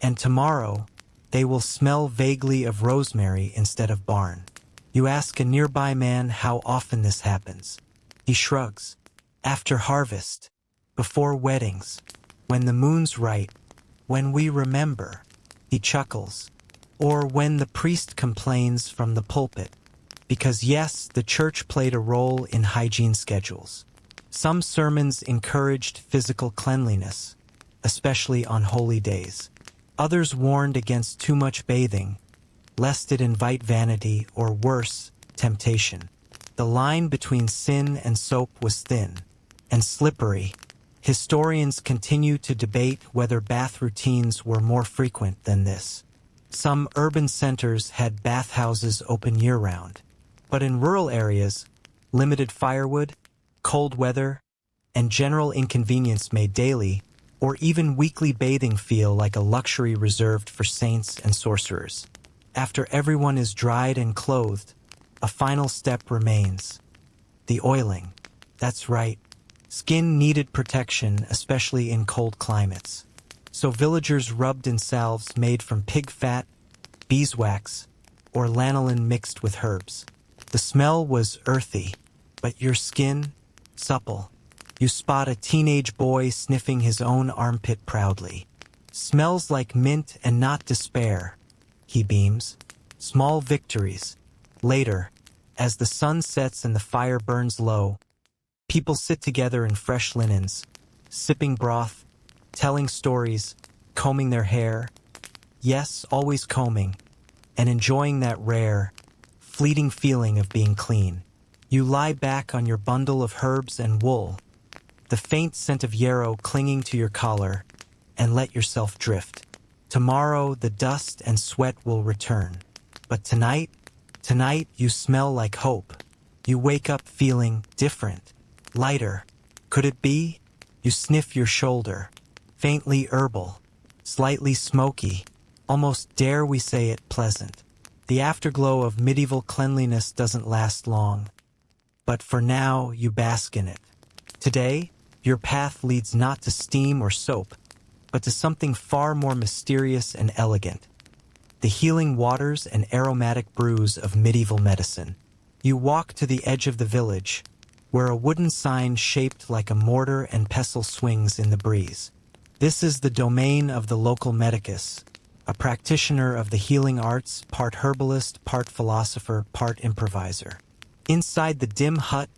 And tomorrow, they will smell vaguely of rosemary instead of barn. You ask a nearby man how often this happens. He shrugs. After harvest. Before weddings. When the moon's right. When we remember. He chuckles. Or when the priest complains from the pulpit. Because yes, the church played a role in hygiene schedules. Some sermons encouraged physical cleanliness, especially on holy days. Others warned against too much bathing, lest it invite vanity or worse, temptation. The line between sin and soap was thin and slippery. Historians continue to debate whether bath routines were more frequent than this. Some urban centers had bathhouses open year-round, but in rural areas, limited firewood, cold weather, and general inconvenience made daily or even weekly bathing feel like a luxury reserved for saints and sorcerers. After everyone is dried and clothed, a final step remains. The oiling. That's right. Skin needed protection, especially in cold climates. So villagers rubbed in salves made from pig fat, beeswax, or lanolin mixed with herbs. The smell was earthy, but your skin, supple. You spot a teenage boy sniffing his own armpit proudly. Smells like mint and not despair, he beams. Small victories. Later, as the sun sets and the fire burns low, people sit together in fresh linens, sipping broth, telling stories, combing their hair. Yes, always combing, and enjoying that rare, fleeting feeling of being clean. You lie back on your bundle of herbs and wool, the faint scent of yarrow clinging to your collar, and let yourself drift. Tomorrow the dust and sweat will return. But tonight you smell like hope. You wake up feeling different, lighter. Could it be? You sniff your shoulder. Faintly herbal, slightly smoky, almost dare we say it pleasant. The afterglow of medieval cleanliness doesn't last long. But for now, you bask in it. Today, your path leads not to steam or soap, but to something far more mysterious and elegant. The healing waters and aromatic brews of medieval medicine. You walk to the edge of the village, where a wooden sign shaped like a mortar and pestle swings in the breeze. This is the domain of the local medicus, a practitioner of the healing arts, part herbalist, part philosopher, part improviser. Inside the dim hut,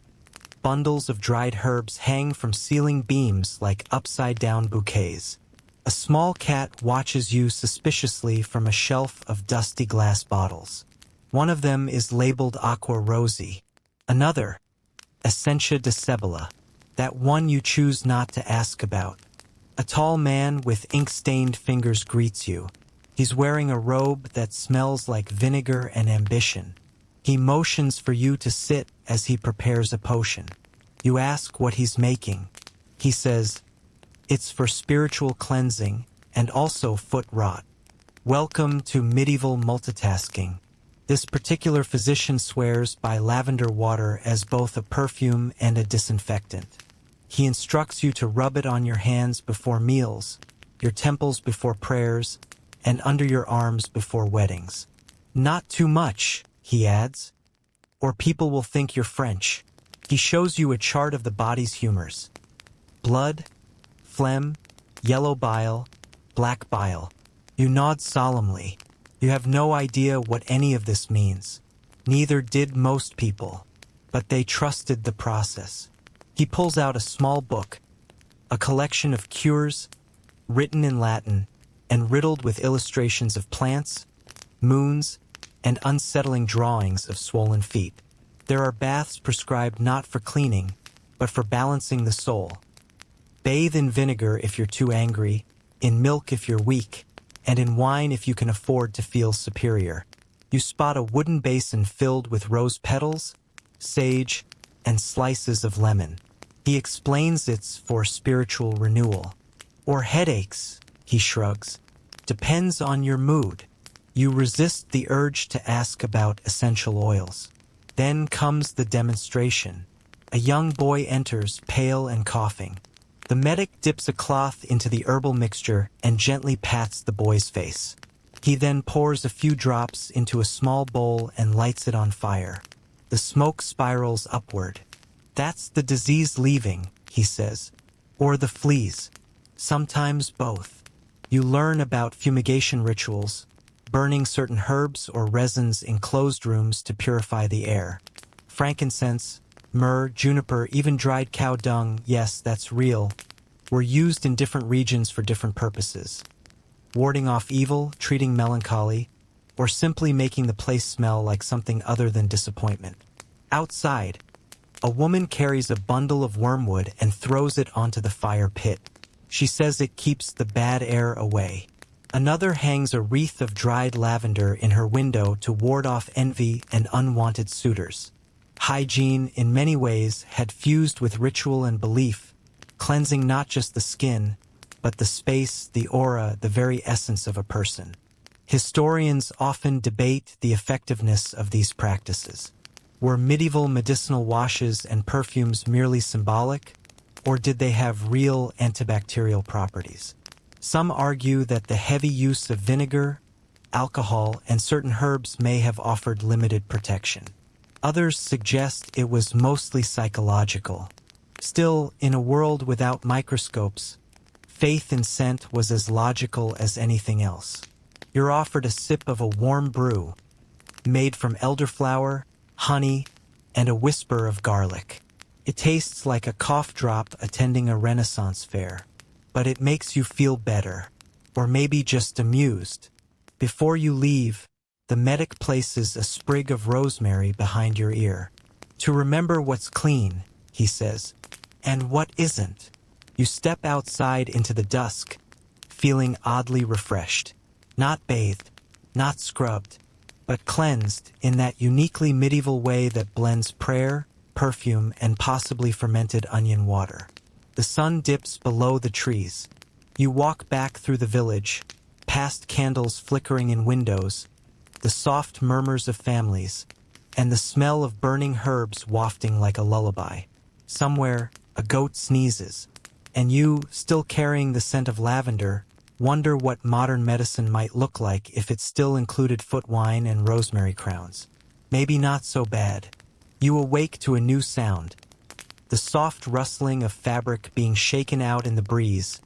bundles of dried herbs hang from ceiling beams like upside-down bouquets. A small cat watches you suspiciously from a shelf of dusty glass bottles. One of them is labeled Aqua Rosi. Another, Essentia de Cebola, that one you choose not to ask about. A tall man with ink-stained fingers greets you. He's wearing a robe that smells like vinegar and ambition. He motions for you to sit as he prepares a potion. You ask what he's making. He says, "It's for spiritual cleansing and also foot rot." Welcome to medieval multitasking. This particular physician swears by lavender water as both a perfume and a disinfectant. He instructs you to rub it on your hands before meals, your temples before prayers, and under your arms before weddings. Not too much, he adds, or people will think you're French. He shows you a chart of the body's humors. Blood, phlegm, yellow bile, black bile. You nod solemnly. You have no idea what any of this means. Neither did most people, but they trusted the process. He pulls out a small book, a collection of cures, written in Latin, and riddled with illustrations of plants, moons, and unsettling drawings of swollen feet. There are baths prescribed not for cleaning, but for balancing the soul. Bathe in vinegar if you're too angry, in milk if you're weak, and in wine if you can afford to feel superior. You spot a wooden basin filled with rose petals, sage, and slices of lemon. He explains it's for spiritual renewal. Or headaches, he shrugs. Depends on your mood. You resist the urge to ask about essential oils. Then comes the demonstration. A young boy enters, pale and coughing. The medic dips a cloth into the herbal mixture and gently pats the boy's face. He then pours a few drops into a small bowl and lights it on fire. The smoke spirals upward. That's the disease leaving, he says. Or the fleas. Sometimes both. You learn about fumigation rituals, burning certain herbs or resins in closed rooms to purify the air. Frankincense, myrrh, juniper, even dried cow dung, yes, that's real, were used in different regions for different purposes. Warding off evil, treating melancholy, or simply making the place smell like something other than disappointment. Outside, a woman carries a bundle of wormwood and throws it onto the fire pit. She says it keeps the bad air away. Another hangs a wreath of dried lavender in her window to ward off envy and unwanted suitors. Hygiene, in many ways, had fused with ritual and belief, cleansing not just the skin, but the space, the aura, the very essence of a person. Historians often debate the effectiveness of these practices. Were medieval medicinal washes and perfumes merely symbolic, or did they have real antibacterial properties? Some argue that the heavy use of vinegar, alcohol, and certain herbs may have offered limited protection. Others suggest it was mostly psychological. Still, in a world without microscopes, faith in scent was as logical as anything else. You're offered a sip of a warm brew, made from elderflower, honey, and a whisper of garlic. It tastes like a cough drop attending a Renaissance fair, but it makes you feel better. or maybe just amused. Before you leave, the medic places a sprig of rosemary behind your ear. To remember what's clean, he says, and what isn't. You step outside into the dusk, feeling oddly refreshed. Not bathed, not scrubbed, but cleansed in that uniquely medieval way that blends prayer, perfume, and possibly fermented onion water. The sun dips below the trees. You walk back through the village, past candles flickering in windows, the soft murmurs of families, and the smell of burning herbs wafting like a lullaby. Somewhere, a goat sneezes, and you, still carrying the scent of lavender, wonder what modern medicine might look like if it still included foot wine and rosemary crowns. Maybe not so bad. You awake to a new sound, the soft rustling of fabric being shaken out in the breeze,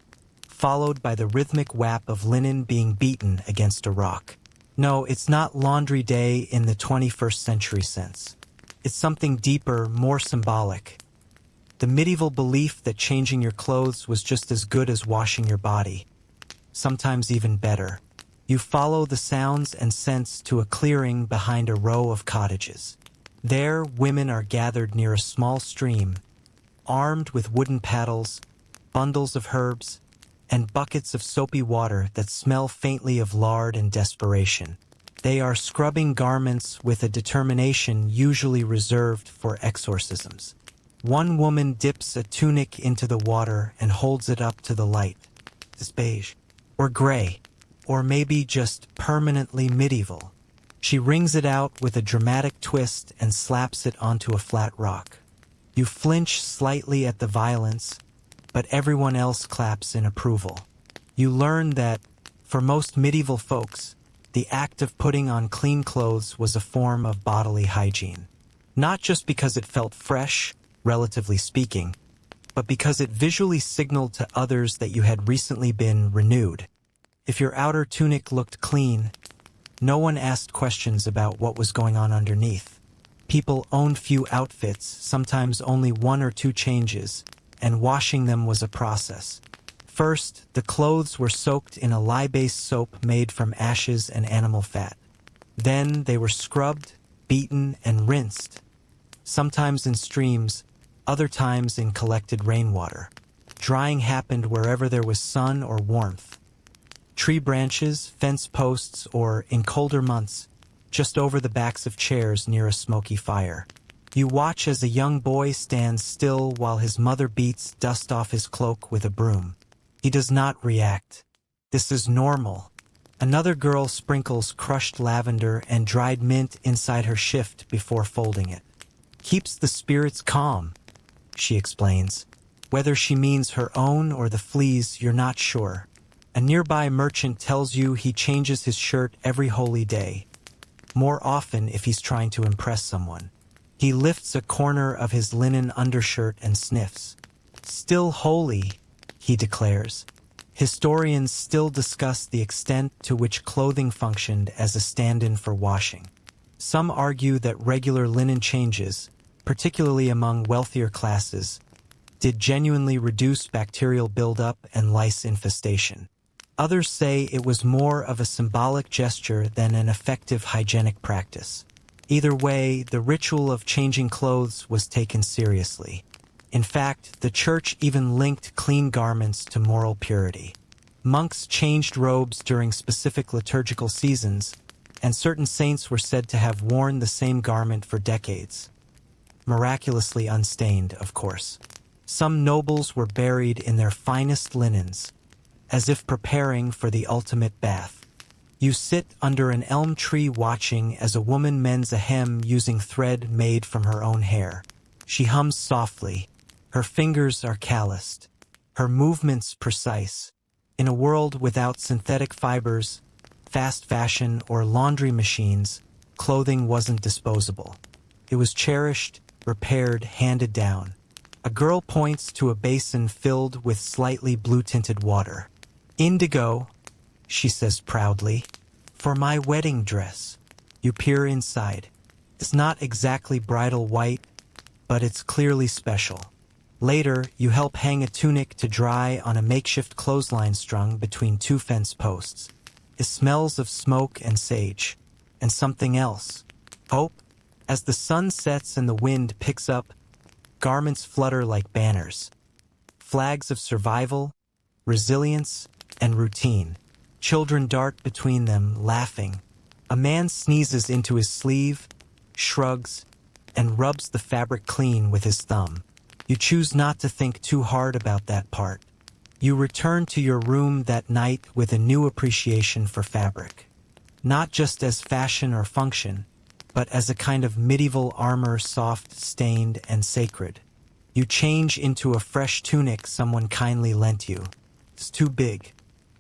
followed by the rhythmic whap of linen being beaten against a rock. No, it's not laundry day in the 21st century sense. It's something deeper, more symbolic. The medieval belief that changing your clothes was just as good as washing your body, sometimes even better. You follow the sounds and scents to a clearing behind a row of cottages. There, women are gathered near a small stream, armed with wooden paddles, bundles of herbs, and buckets of soapy water that smell faintly of lard and desperation. They are scrubbing garments with a determination usually reserved for exorcisms. One woman dips a tunic into the water and holds it up to the light. It's beige, or gray, or maybe just permanently medieval. She wrings it out with a dramatic twist and slaps it onto a flat rock. You flinch slightly at the violence, but everyone else claps in approval. You learn that, for most medieval folks, the act of putting on clean clothes was a form of bodily hygiene. Not just because it felt fresh, relatively speaking, but because it visually signaled to others that you had recently been renewed. If your outer tunic looked clean, no one asked questions about what was going on underneath. People owned few outfits, sometimes only one or two changes, and washing them was a process. First, the clothes were soaked in a lye-based soap made from ashes and animal fat. Then they were scrubbed, beaten, and rinsed, sometimes in streams, other times in collected rainwater. Drying happened wherever there was sun or warmth. Tree branches, fence posts, or, in colder months, just over the backs of chairs near a smoky fire. You watch as a young boy stands still while his mother beats dust off his cloak with a broom. He does not react. This is normal. Another girl sprinkles crushed lavender and dried mint inside her shift before folding it. Keeps the spirits calm, she explains. Whether she means her own or the fleas, you're not sure. A nearby merchant tells you he changes his shirt every holy day, more often if he's trying to impress someone. He lifts a corner of his linen undershirt and sniffs. Still holy, he declares. Historians still discuss the extent to which clothing functioned as a stand-in for washing. Some argue that regular linen changes, particularly among wealthier classes, did genuinely reduce bacterial buildup and lice infestation. Others say it was more of a symbolic gesture than an effective hygienic practice. Either way, the ritual of changing clothes was taken seriously. In fact, the church even linked clean garments to moral purity. Monks changed robes during specific liturgical seasons, and certain saints were said to have worn the same garment for decades. Miraculously unstained, of course. Some nobles were buried in their finest linens, as if preparing for the ultimate bath. You sit under an elm tree watching as a woman mends a hem using thread made from her own hair. She hums softly. Her fingers are calloused, her movements precise. In a world without synthetic fibers, fast fashion, or laundry machines, clothing wasn't disposable. It was cherished, repaired, handed down. A girl points to a basin filled with slightly blue-tinted water. "Indigo," she says proudly, "for my wedding dress." You peer inside. It's not exactly bridal white, but it's clearly special. Later, you help hang a tunic to dry on a makeshift clothesline strung between two fence posts. It smells of smoke and sage. And something else. Hope. As the sun sets and the wind picks up, garments flutter like banners. Flags of survival, resilience, and routine. Children dart between them, laughing. A man sneezes into his sleeve, shrugs, and rubs the fabric clean with his thumb. You choose not to think too hard about that part. You return to your room that night with a new appreciation for fabric. Not just as fashion or function, but as a kind of medieval armor, soft, stained, and sacred. You change into a fresh tunic someone kindly lent you. It's too big.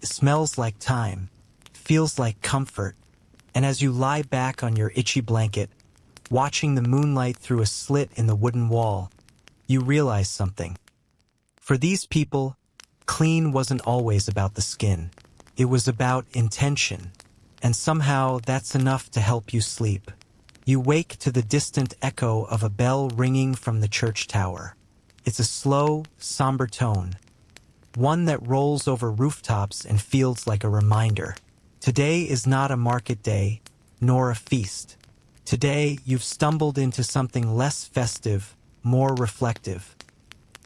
It smells like time, feels like comfort, and as you lie back on your itchy blanket, watching the moonlight through a slit in the wooden wall, you realize something. For these people, clean wasn't always about the skin. It was about intention, and somehow that's enough to help you sleep. You wake to the distant echo of a bell ringing from the church tower. It's a slow, somber tone, one that rolls over rooftops and feels like a reminder. Today is not a market day, nor a feast. Today, you've stumbled into something less festive, more reflective.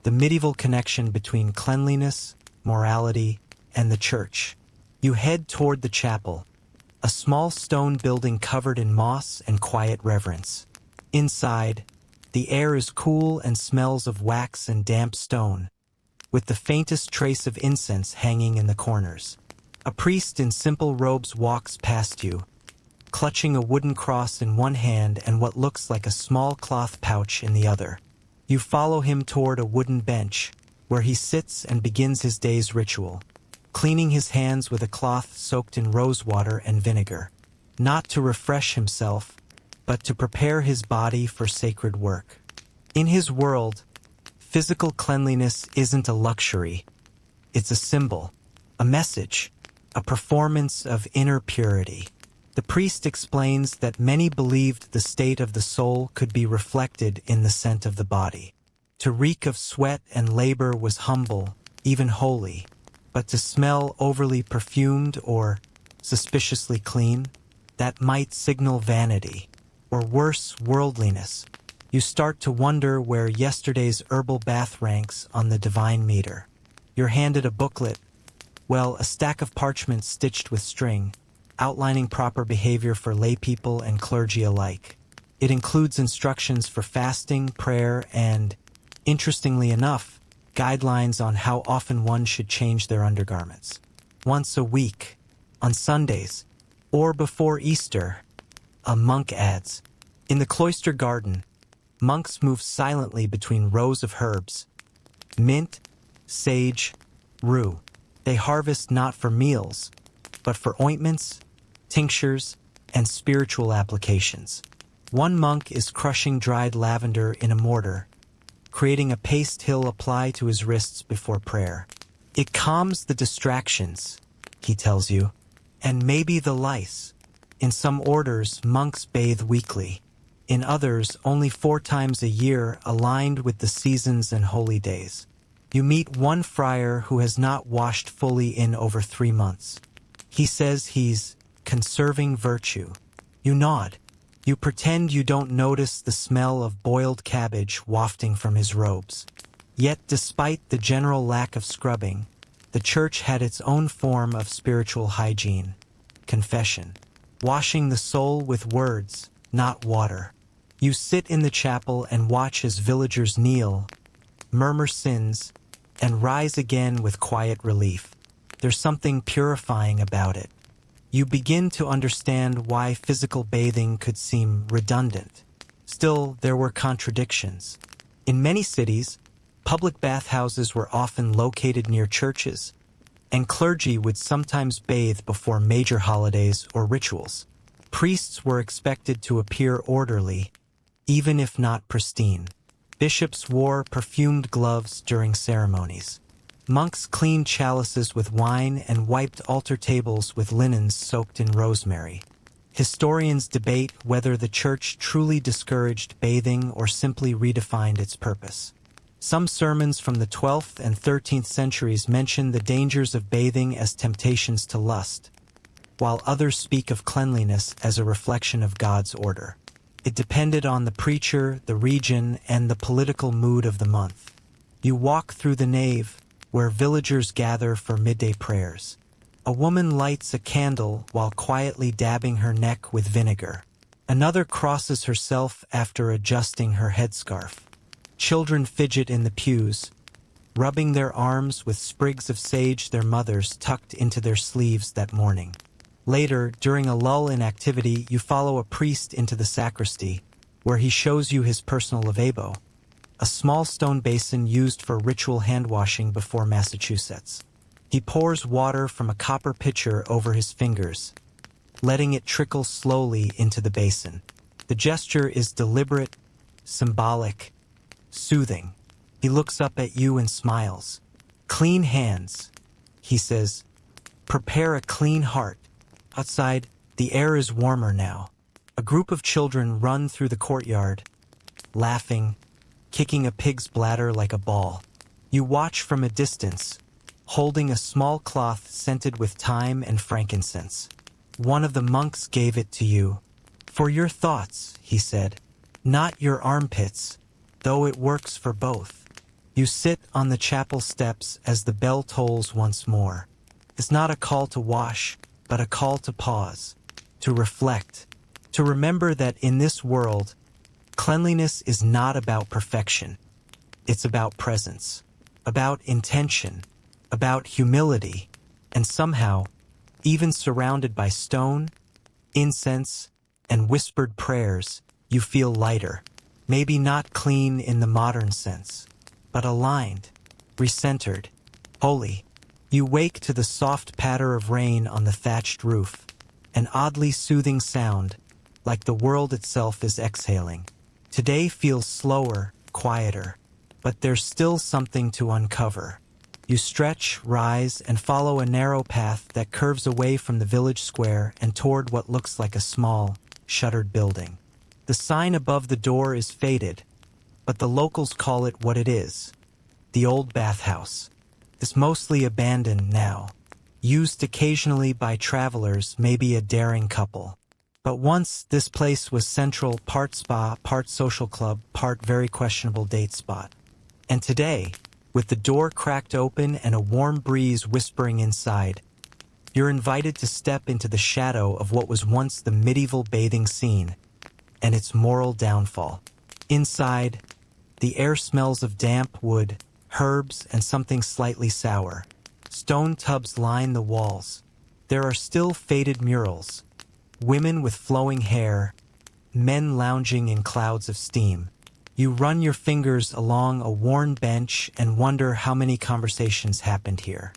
The medieval connection between cleanliness, morality, and the church. You head toward the chapel, a small stone building covered in moss and quiet reverence. Inside, the air is cool and smells of wax and damp stone, with the faintest trace of incense hanging in the corners. A priest in simple robes walks past you, clutching a wooden cross in one hand and what looks like a small cloth pouch in the other. You follow him toward a wooden bench, where he sits and begins his day's ritual, cleaning his hands with a cloth soaked in rose water and vinegar, not to refresh himself, but to prepare his body for sacred work. In his world, physical cleanliness isn't a luxury. It's a symbol, a message, a performance of inner purity. The priest explains that many believed the state of the soul could be reflected in the scent of the body. To reek of sweat and labor was humble, even holy, but to smell overly perfumed or suspiciously clean, that might signal vanity, or worse, worldliness. You start to wonder where yesterday's herbal bath ranks on the divine meter. You're handed a booklet, well, a stack of parchment stitched with string, outlining proper behavior for laypeople and clergy alike. It includes instructions for fasting, prayer, and, interestingly enough, guidelines on how often one should change their undergarments. Once a week, on Sundays, or before Easter, a monk adds. In the cloister garden, monks move silently between rows of herbs. Mint, sage, rue. They harvest not for meals, but for ointments, tinctures, and spiritual applications. One monk is crushing dried lavender in a mortar, creating a paste he'll apply to his wrists before prayer. It calms the distractions, he tells you, and maybe the lice. In some orders, monks bathe weekly. In others, only 4 times a year, aligned with the seasons and holy days. You meet one friar who has not washed fully in over 3 months. He says he's conserving virtue. You nod. You pretend you don't notice the smell of boiled cabbage wafting from his robes. Yet, despite the general lack of scrubbing, the church had its own form of spiritual hygiene, confession, washing the soul with words, not water. You sit in the chapel and watch as villagers kneel, murmur sins, and rise again with quiet relief. There's something purifying about it. You begin to understand why physical bathing could seem redundant. Still, there were contradictions. In many cities, public bathhouses were often located near churches, and clergy would sometimes bathe before major holidays or rituals. Priests were expected to appear orderly, even if not pristine. Bishops wore perfumed gloves during ceremonies. Monks cleaned chalices with wine and wiped altar tables with linens soaked in rosemary. Historians debate whether the church truly discouraged bathing or simply redefined its purpose. Some sermons from the 12th and 13th centuries mention the dangers of bathing as temptations to lust, while others speak of cleanliness as a reflection of God's order. It depended on the preacher, the region, and the political mood of the month. You walk through the nave, where villagers gather for midday prayers. A woman lights a candle while quietly dabbing her neck with vinegar. Another crosses herself after adjusting her headscarf. Children fidget in the pews, rubbing their arms with sprigs of sage their mothers tucked into their sleeves that morning. Later, during a lull in activity, you follow a priest into the sacristy, where he shows you his personal lavabo, a small stone basin used for ritual hand-washing before Massachusetts. He pours water from a copper pitcher over his fingers, letting it trickle slowly into the basin. The gesture is deliberate, symbolic, soothing. He looks up at you and smiles. "Clean hands," he says. "Prepare a clean heart." Outside, the air is warmer now. A group of children run through the courtyard, laughing, kicking a pig's bladder like a ball. You watch from a distance, holding a small cloth scented with thyme and frankincense. One of the monks gave it to you. "For your thoughts," he said, "not your armpits, though it works for both." You sit on the chapel steps as the bell tolls once more. It's not a call to wash, but a call to pause, to reflect, to remember that in this world, cleanliness is not about perfection. It's about presence, about intention, about humility, and somehow, even surrounded by stone, incense, and whispered prayers, you feel lighter. Maybe not clean in the modern sense, but aligned, recentered, holy. You wake to the soft patter of rain on the thatched roof, an oddly soothing sound, like the world itself is exhaling. Today feels slower, quieter, but there's still something to uncover. You stretch, rise, and follow a narrow path that curves away from the village square and toward what looks like a small, shuttered building. The sign above the door is faded, but the locals call it what it is: the old bathhouse. It's mostly abandoned now, used occasionally by travelers, maybe a daring couple. But once this place was central, part spa, part social club, part very questionable date spot. And today, with the door cracked open and a warm breeze whispering inside, you're invited to step into the shadow of what was once the medieval bathing scene and its moral downfall. Inside, the air smells of damp wood, herbs, and something slightly sour. Stone tubs line the walls. There are still faded murals, women with flowing hair, men lounging in clouds of steam. You run your fingers along a worn bench and wonder how many conversations happened here.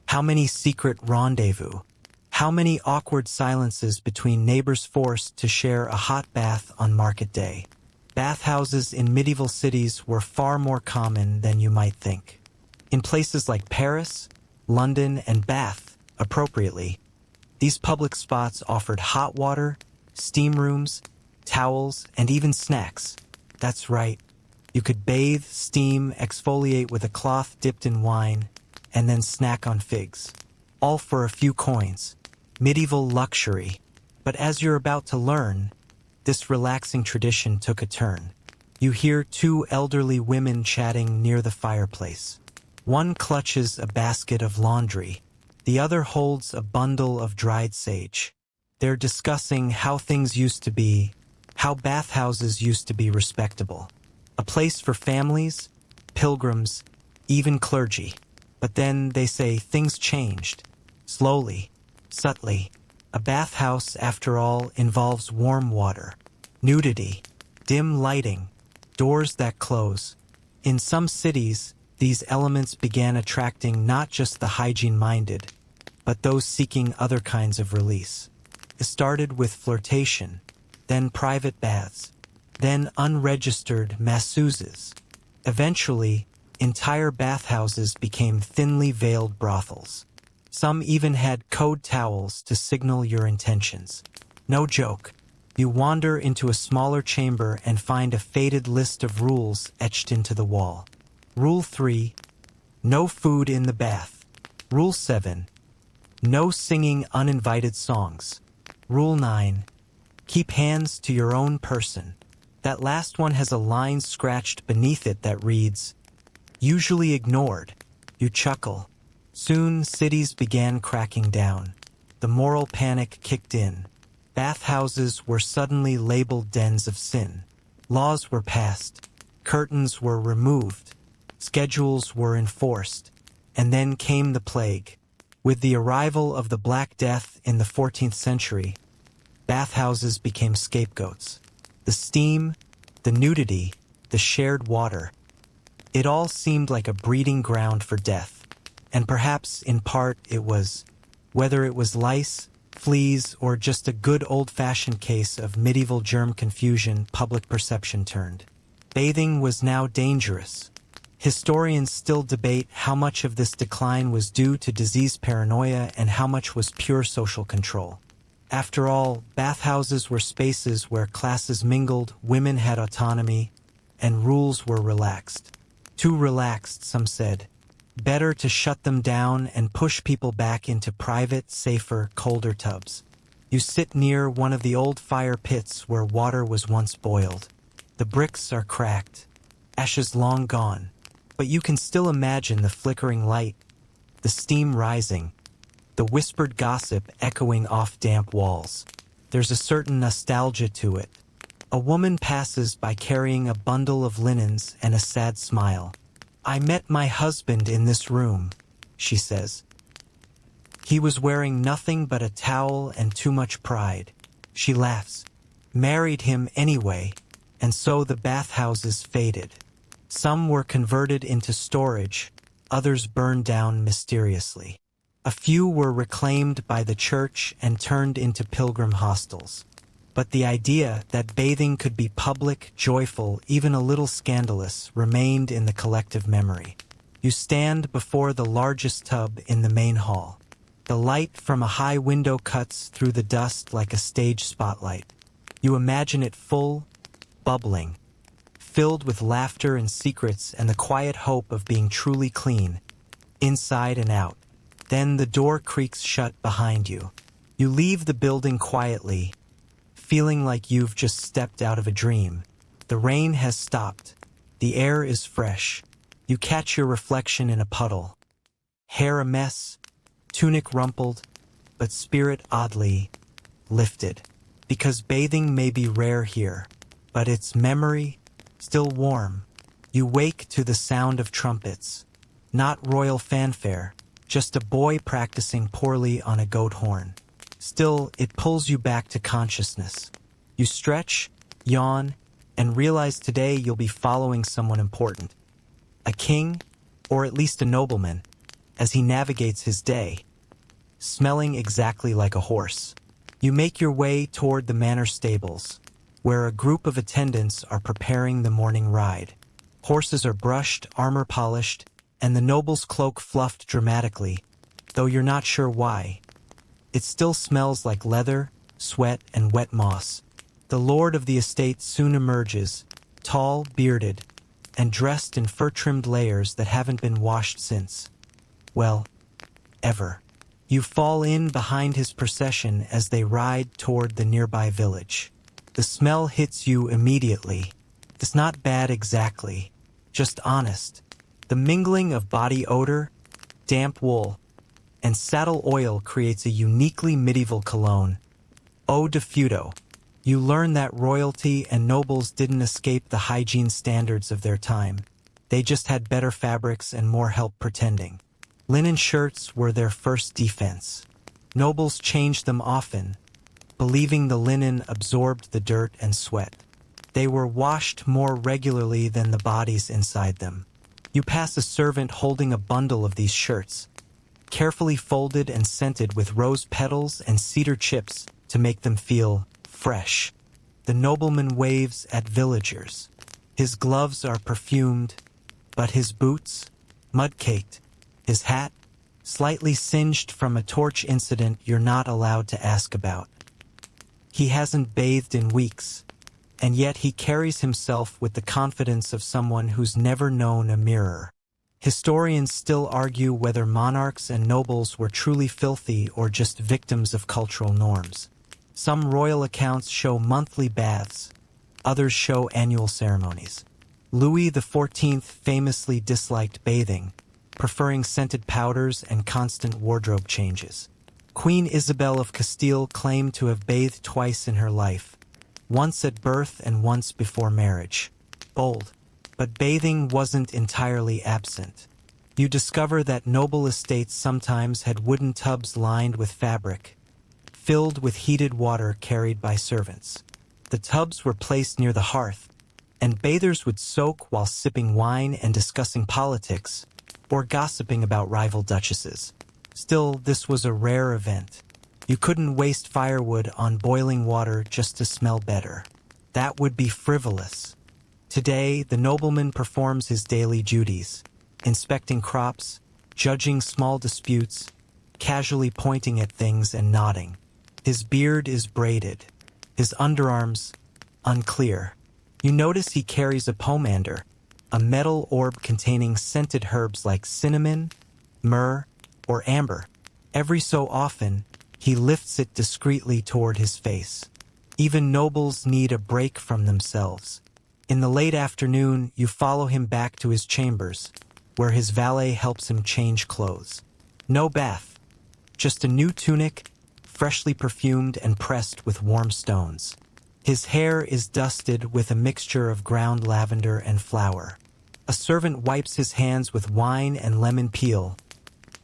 How many secret rendezvous? How many awkward silences between neighbors forced to share a hot bath on market day? Bathhouses in medieval cities were far more common than you might think. In places like Paris, London, and Bath, appropriately, these public spots offered hot water, steam rooms, towels, and even snacks. That's right. You could bathe, steam, exfoliate with a cloth dipped in wine, and then snack on figs. All for a few coins. Medieval luxury. But as you're about to learn, this relaxing tradition took a turn. You hear two elderly women chatting near the fireplace. One clutches a basket of laundry. The other holds a bundle of dried sage. They're discussing how things used to be, how bathhouses used to be respectable. A place for families, pilgrims, even clergy. But then they say things changed. Slowly, subtly. A bathhouse, after all, involves warm water, nudity, dim lighting, doors that close. In some cities, these elements began attracting not just the hygiene-minded, but those seeking other kinds of release. It started with flirtation, then private baths, then unregistered masseuses. Eventually, entire bathhouses became thinly veiled brothels. Some even had code towels to signal your intentions. No joke. You wander into a smaller chamber and find a faded list of rules etched into the wall. Rule 3. No food in the bath. Rule 7. No singing uninvited songs. Rule 9. Keep hands to your own person. That last one has a line scratched beneath it that reads, usually ignored. You chuckle. Soon cities began cracking down. The moral panic kicked in. Bathhouses were suddenly labeled dens of sin. Laws were passed. Curtains were removed. Schedules were enforced. And then came the plague. With the arrival of the Black Death in the 14th century, bathhouses became scapegoats. The steam, the nudity, the shared water. It all seemed like a breeding ground for death. And perhaps, in part, it was. Whether it was lice, fleas, or just a good old-fashioned case of medieval germ confusion, public perception turned. Bathing was now dangerous. Historians still debate how much of this decline was due to disease paranoia and how much was pure social control. After all, bathhouses were spaces where classes mingled, women had autonomy, and rules were relaxed. Too relaxed, some said. Better to shut them down and push people back into private, safer, colder tubs. You sit near one of the old fire pits where water was once boiled. The bricks are cracked, ashes long gone, but you can still imagine the flickering light, the steam rising, the whispered gossip echoing off damp walls. There's a certain nostalgia to it. A woman passes by carrying a bundle of linens and a sad smile. I met my husband in this room, she says. He was wearing nothing but a towel and too much pride. She laughs. Married him anyway, and so the bathhouses faded. Some were converted into storage, others burned down mysteriously. A few were reclaimed by the church and turned into pilgrim hostels. But the idea that bathing could be public, joyful, even a little scandalous, remained in the collective memory. You stand before the largest tub in the main hall. The light from a high window cuts through the dust like a stage spotlight. You imagine it full, bubbling, filled with laughter and secrets and the quiet hope of being truly clean, inside and out. Then the door creaks shut behind you. You leave the building quietly, feeling like you've just stepped out of a dream. The rain has stopped. The air is fresh. You catch your reflection in a puddle. Hair a mess, tunic rumpled, but spirit oddly lifted. Because bathing may be rare here, but its memory, still warm. You wake to the sound of trumpets. Not royal fanfare, just a boy practicing poorly on a goat horn. Still, it pulls you back to consciousness. You stretch, yawn, and realize today you'll be following someone important. A king, or at least a nobleman, as he navigates his day, smelling exactly like a horse. You make your way toward the manor stables, where a group of attendants are preparing the morning ride. Horses are brushed, armor polished, and the noble's cloak fluffed dramatically, though you're not sure why. It still smells like leather, sweat, and wet moss. The lord of the estate soon emerges, tall, bearded, and dressed in fur-trimmed layers that haven't been washed since. Well, ever. You fall in behind his procession as they ride toward the nearby village. The smell hits you immediately. It's not bad exactly, just honest. The mingling of body odor, damp wool, and saddle oil creates a uniquely medieval cologne. Eau de feudo. You learn that royalty and nobles didn't escape the hygiene standards of their time. They just had better fabrics and more help pretending. Linen shirts were their first defense. Nobles changed them often, believing the linen absorbed the dirt and sweat. They were washed more regularly than the bodies inside them. You pass a servant holding a bundle of these shirts, carefully folded and scented with rose petals and cedar chips to make them feel fresh. The nobleman waves at villagers. His gloves are perfumed, but his boots, mud-caked. His hat, slightly singed from a torch incident you're not allowed to ask about. He hasn't bathed in weeks, and yet he carries himself with the confidence of someone who's never known a mirror. Historians still argue whether monarchs and nobles were truly filthy or just victims of cultural norms. Some royal accounts show monthly baths, others show annual ceremonies. Louis XIV famously disliked bathing, preferring scented powders and constant wardrobe changes. Queen Isabel of Castile claimed to have bathed twice in her life, once at birth and once before marriage. Bold. But bathing wasn't entirely absent. You discover that noble estates sometimes had wooden tubs lined with fabric, filled with heated water carried by servants. The tubs were placed near the hearth, and bathers would soak while sipping wine and discussing politics, or gossiping about rival duchesses. Still, this was a rare event. You couldn't waste firewood on boiling water just to smell better. That would be frivolous. Today, the nobleman performs his daily duties, inspecting crops, judging small disputes, casually pointing at things and nodding. His beard is braided, his underarms unclear. You notice he carries a pomander, a metal orb containing scented herbs like cinnamon, myrrh, or amber. Every so often, he lifts it discreetly toward his face. Even nobles need a break from themselves. In the late afternoon, you follow him back to his chambers, where his valet helps him change clothes. No bath, just a new tunic, freshly perfumed and pressed with warm stones. His hair is dusted with a mixture of ground lavender and flour. A servant wipes his hands with wine and lemon peel,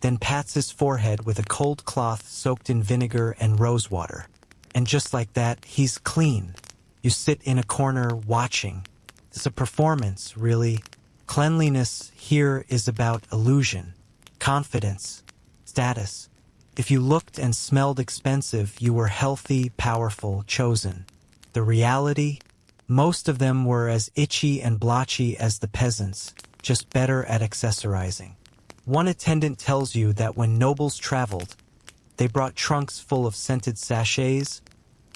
then pats his forehead with a cold cloth soaked in vinegar and rosewater. And just like that, he's clean. You sit in a corner watching. It's a performance, really. Cleanliness here is about illusion, confidence, status. If you looked and smelled expensive, you were healthy, powerful, chosen. The reality? Most of them were as itchy and blotchy as the peasants, just better at accessorizing. One attendant tells you that when nobles traveled, they brought trunks full of scented sachets,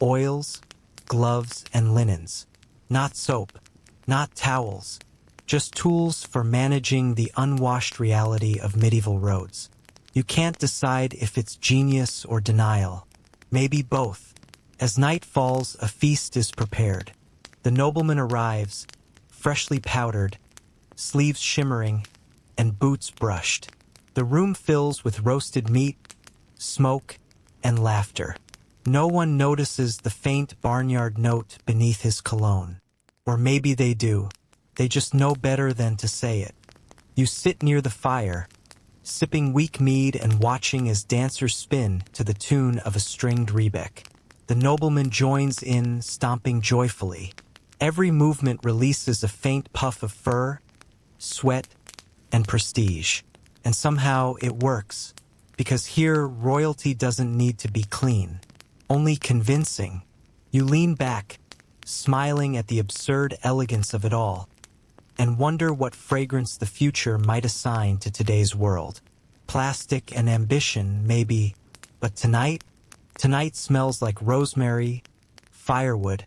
oils, gloves, and linens. Not soap, not towels, just tools for managing the unwashed reality of medieval roads. You can't decide if it's genius or denial. Maybe both. As night falls, a feast is prepared. The nobleman arrives, freshly powdered, sleeves shimmering, and boots brushed. The room fills with roasted meat, smoke, and laughter. No one notices the faint barnyard note beneath his cologne. Or maybe they do. They just know better than to say it. You sit near the fire, sipping weak mead and watching as dancers spin to the tune of a stringed rebec. The nobleman joins in, stomping joyfully. Every movement releases a faint puff of fur, sweat, and prestige. And somehow it works, because here royalty doesn't need to be clean, only convincing. You lean back, smiling at the absurd elegance of it all, and wonder what fragrance the future might assign to today's world. Plastic and ambition, maybe, but tonight smells like rosemary, firewood,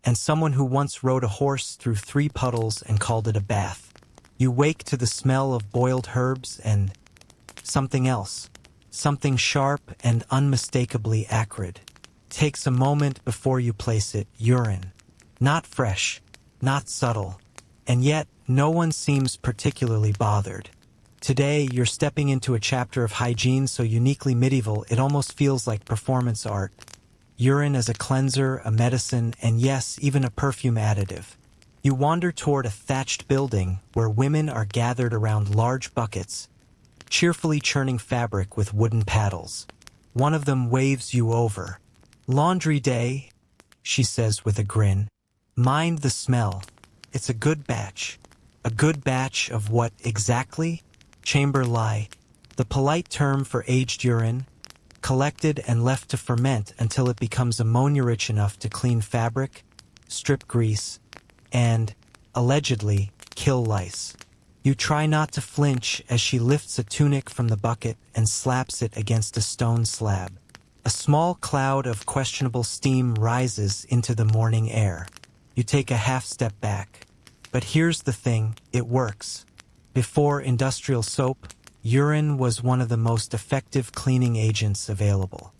and someone who once rode a horse through 3 puddles and called it a bath. You wake to the smell of boiled herbs and something else, something sharp and unmistakably acrid. Takes a moment before you place it: urine. Not fresh, not subtle, and yet no one seems particularly bothered. Today, you're stepping into a chapter of hygiene so uniquely medieval it almost feels like performance art. Urine as a cleanser, a medicine, and yes, even a perfume additive. You wander toward a thatched building where women are gathered around large buckets, cheerfully churning fabric with wooden paddles. One of them waves you over. "Laundry day," she says with a grin. "Mind the smell. It's a good batch." A good batch of what exactly? Chamber lye, the polite term for aged urine, collected and left to ferment until it becomes ammonia-rich enough to clean fabric, strip grease, and, allegedly, kill lice. You try not to flinch as she lifts a tunic from the bucket and slaps it against a stone slab. A small cloud of questionable steam rises into the morning air. You take a half step back. But here's the thing, it works. Before industrial soap, urine was one of the most effective cleaning agents available.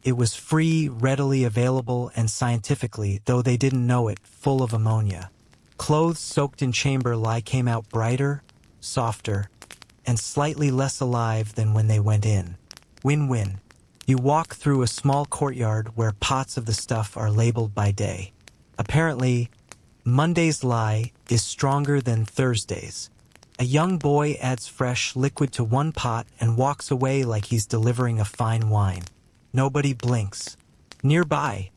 It was free, readily available, and scientifically, though they didn't know it, full of ammonia. Clothes soaked in chamber lye came out brighter, softer, and slightly less alive than when they went in. Win-win. You walk through a small courtyard where pots of the stuff are labeled by day. Apparently, Monday's lye is stronger than Thursday's. A young boy adds fresh liquid to one pot and walks away like he's delivering a fine wine. Nobody blinks. Nearby,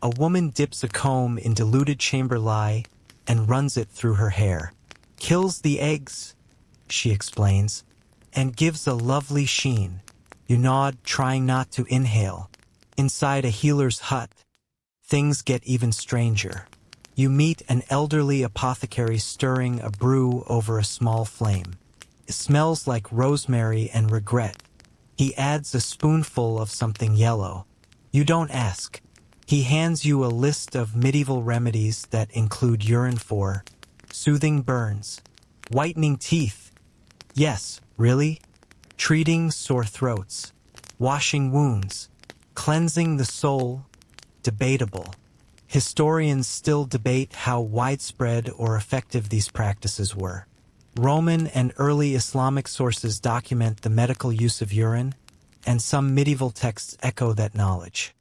a woman dips a comb in diluted chamber lye and runs it through her hair. Kills the eggs, she explains, and gives a lovely sheen. You nod, trying not to inhale. Inside a healer's hut, things get even stranger. You meet an elderly apothecary stirring a brew over a small flame. It smells like rosemary and regret. He adds a spoonful of something yellow. You don't ask. He hands you a list of medieval remedies that include urine for soothing burns, whitening teeth. Yes, really? Treating sore throats, washing wounds, cleansing the soul. Debatable. Historians still debate how widespread or effective these practices were. Roman and early Islamic sources document the medical use of urine, and some medieval texts echo that knowledge.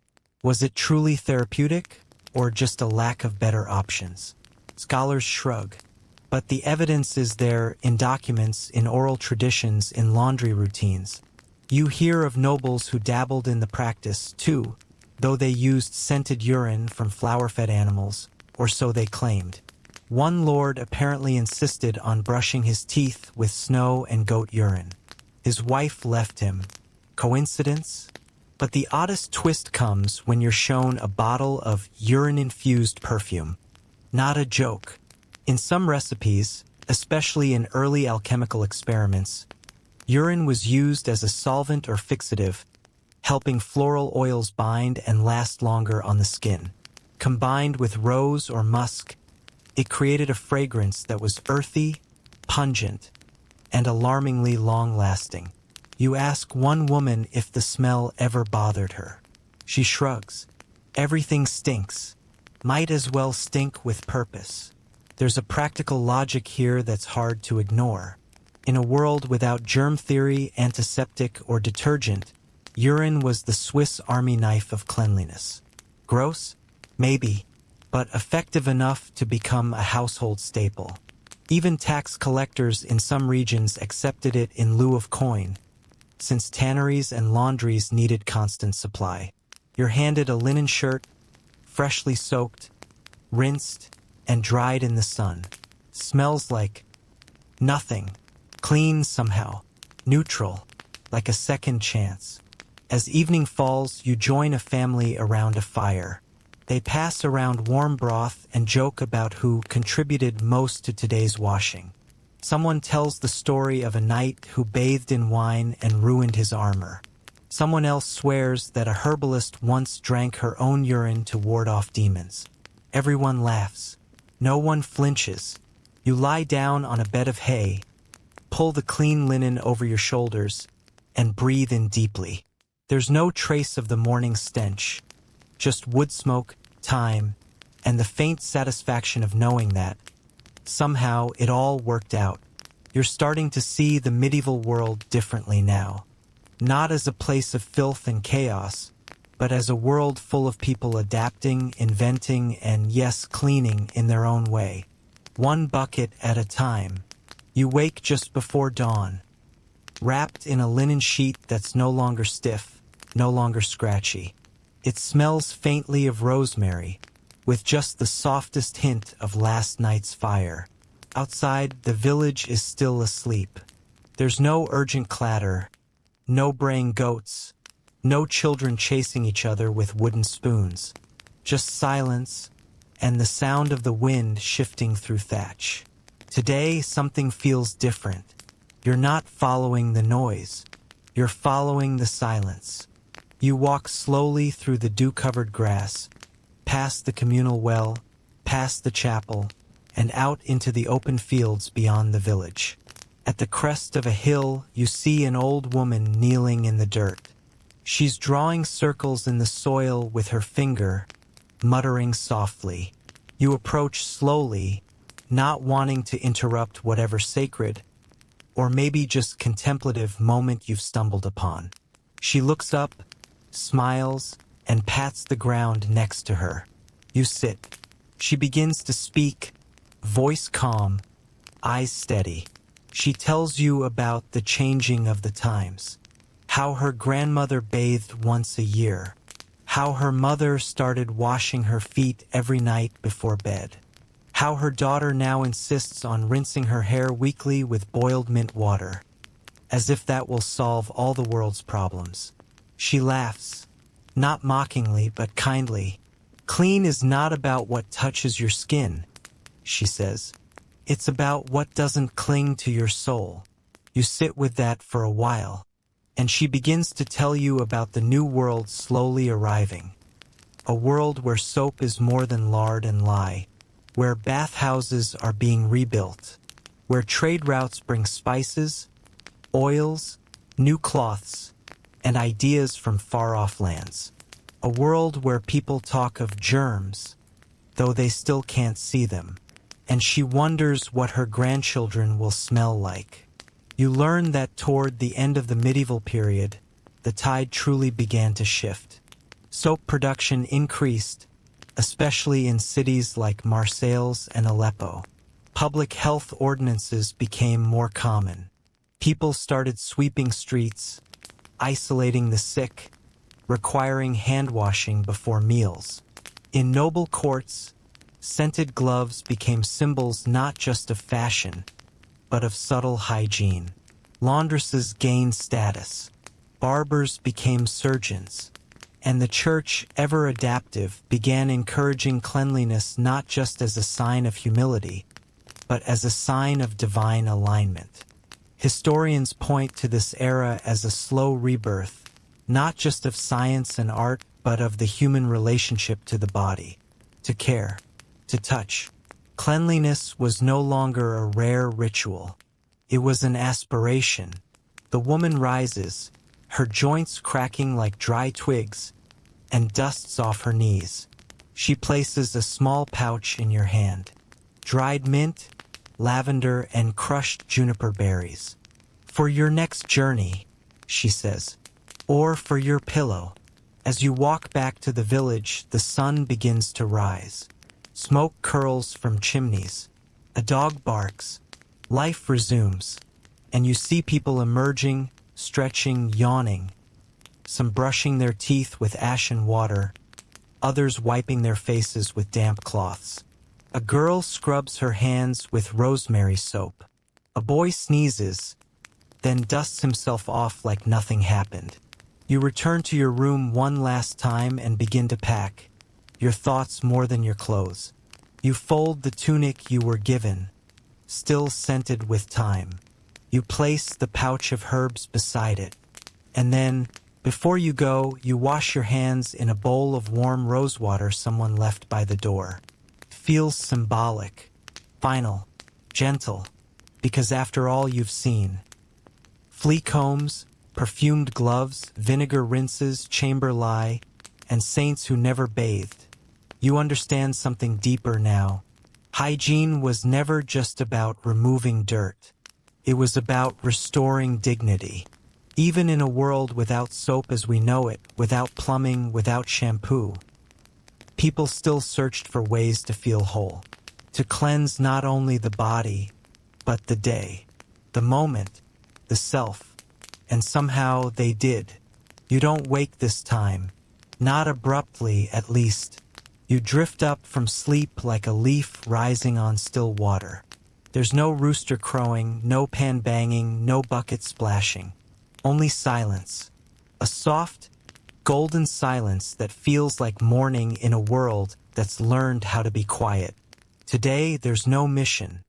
Was it truly therapeutic, or just a lack of better options? Scholars shrug. But the evidence is there in documents, in oral traditions, in laundry routines. You hear of nobles who dabbled in the practice, too, though they used scented urine from flower-fed animals, or so they claimed. One lord apparently insisted on brushing his teeth with snow and goat urine. His wife left him. Coincidence? But the oddest twist comes when you're shown a bottle of urine-infused perfume. Not a joke. In some recipes, especially in early alchemical experiments, urine was used as a solvent or fixative, helping floral oils bind and last longer on the skin. Combined with rose or musk, it created a fragrance that was earthy, pungent, and alarmingly long-lasting. You ask one woman if the smell ever bothered her. She shrugs. Everything stinks. Might as well stink with purpose. There's a practical logic here that's hard to ignore. In a world without germ theory, antiseptic, or detergent, urine was the Swiss Army knife of cleanliness. Gross? Maybe, but effective enough to become a household staple. Even tax collectors in some regions accepted it in lieu of coin, since tanneries and laundries needed constant supply. You're handed a linen shirt, freshly soaked, rinsed, and dried in the sun. Smells like nothing. Clean somehow. Neutral. Like a second chance. As evening falls, you join a family around a fire. They pass around warm broth and joke about who contributed most to today's washing. Someone tells the story of a knight who bathed in wine and ruined his armor. Someone else swears that a herbalist once drank her own urine to ward off demons. Everyone laughs. No one flinches. You lie down on a bed of hay, pull the clean linen over your shoulders, and breathe in deeply. There's no trace of the morning stench. Just wood smoke, time, and the faint satisfaction of knowing that, somehow, it all worked out. You're starting to see the medieval world differently now. Not as a place of filth and chaos, but as a world full of people adapting, inventing, and yes, cleaning in their own way. One bucket at a time. You wake just before dawn, wrapped in a linen sheet that's no longer stiff, no longer scratchy. It smells faintly of rosemary, with just the softest hint of last night's fire. Outside, the village is still asleep. There's no urgent clatter, no braying goats, no children chasing each other with wooden spoons. Just silence and the sound of the wind shifting through thatch. Today, something feels different. You're not following the noise. You're following the silence. You walk slowly through the dew-covered grass, past the communal well, past the chapel and out into the open fields beyond the village. At the crest of a hill, you see an old woman kneeling in the dirt. She's drawing circles in the soil with her finger, muttering softly. You approach slowly, not wanting to interrupt whatever sacred, or maybe just contemplative moment you've stumbled upon. She looks up, smiles, and pats the ground next to her. You sit. She begins to speak, voice calm, eyes steady. She tells you about the changing of the times, how her grandmother bathed once a year, how her mother started washing her feet every night before bed, how her daughter now insists on rinsing her hair weekly with boiled mint water, as if that will solve all the world's problems. She laughs, not mockingly but kindly. Clean is not about what touches your skin, she says. It's about what doesn't cling to your soul. You sit with that for a while, and she begins to tell you about the new world slowly arriving. A world where soap is more than lard and lye, where bathhouses are being rebuilt, where trade routes bring spices, oils, new cloths, and ideas from far-off lands. A world where people talk of germs, though they still can't see them. And she wonders what her grandchildren will smell like. You learn that toward the end of the medieval period, the tide truly began to shift. Soap production increased, especially in cities like Marseilles and Aleppo. Public health ordinances became more common. People started sweeping streets, isolating the sick, requiring hand-washing before meals. In noble courts, scented gloves became symbols not just of fashion, but of subtle hygiene. Laundresses gained status. Barbers became surgeons. And the church, ever adaptive, began encouraging cleanliness not just as a sign of humility, but as a sign of divine alignment. Historians point to this era as a slow rebirth, not just of science and art, but of the human relationship to the body, to care, to touch. Cleanliness was no longer a rare ritual. It was an aspiration. The woman rises, her joints cracking like dry twigs, and dusts off her knees. She places a small pouch in your hand. Dried mint, lavender, and crushed juniper berries. For your next journey, she says, or for your pillow. As you walk back to the village, the sun begins to rise. Smoke curls from chimneys. A dog barks. Life resumes. And you see people emerging, stretching, yawning. Some brushing their teeth with ashen water. Others wiping their faces with damp cloths. A girl scrubs her hands with rosemary soap. A boy sneezes, then dusts himself off like nothing happened. You return to your room one last time and begin to pack. Your thoughts more than your clothes. You fold the tunic you were given, still scented with time. You place the pouch of herbs beside it. And then, before you go, you wash your hands in a bowl of warm rosewater someone left by the door. It feels symbolic, final, gentle, because after all you've seen, flea combs, perfumed gloves, vinegar rinses, chamber lye, and saints who never bathed, you understand something deeper now. Hygiene was never just about removing dirt. It was about restoring dignity. Even in a world without soap as we know it, without plumbing, without shampoo, people still searched for ways to feel whole, to cleanse not only the body, but the day, the moment, the self. And somehow they did. You don't wake this time, not abruptly at least. You drift up from sleep like a leaf rising on still water. There's no rooster crowing, no pan banging, no bucket splashing. Only silence. A soft, golden silence that feels like morning in a world that's learned how to be quiet. Today, there's no mission.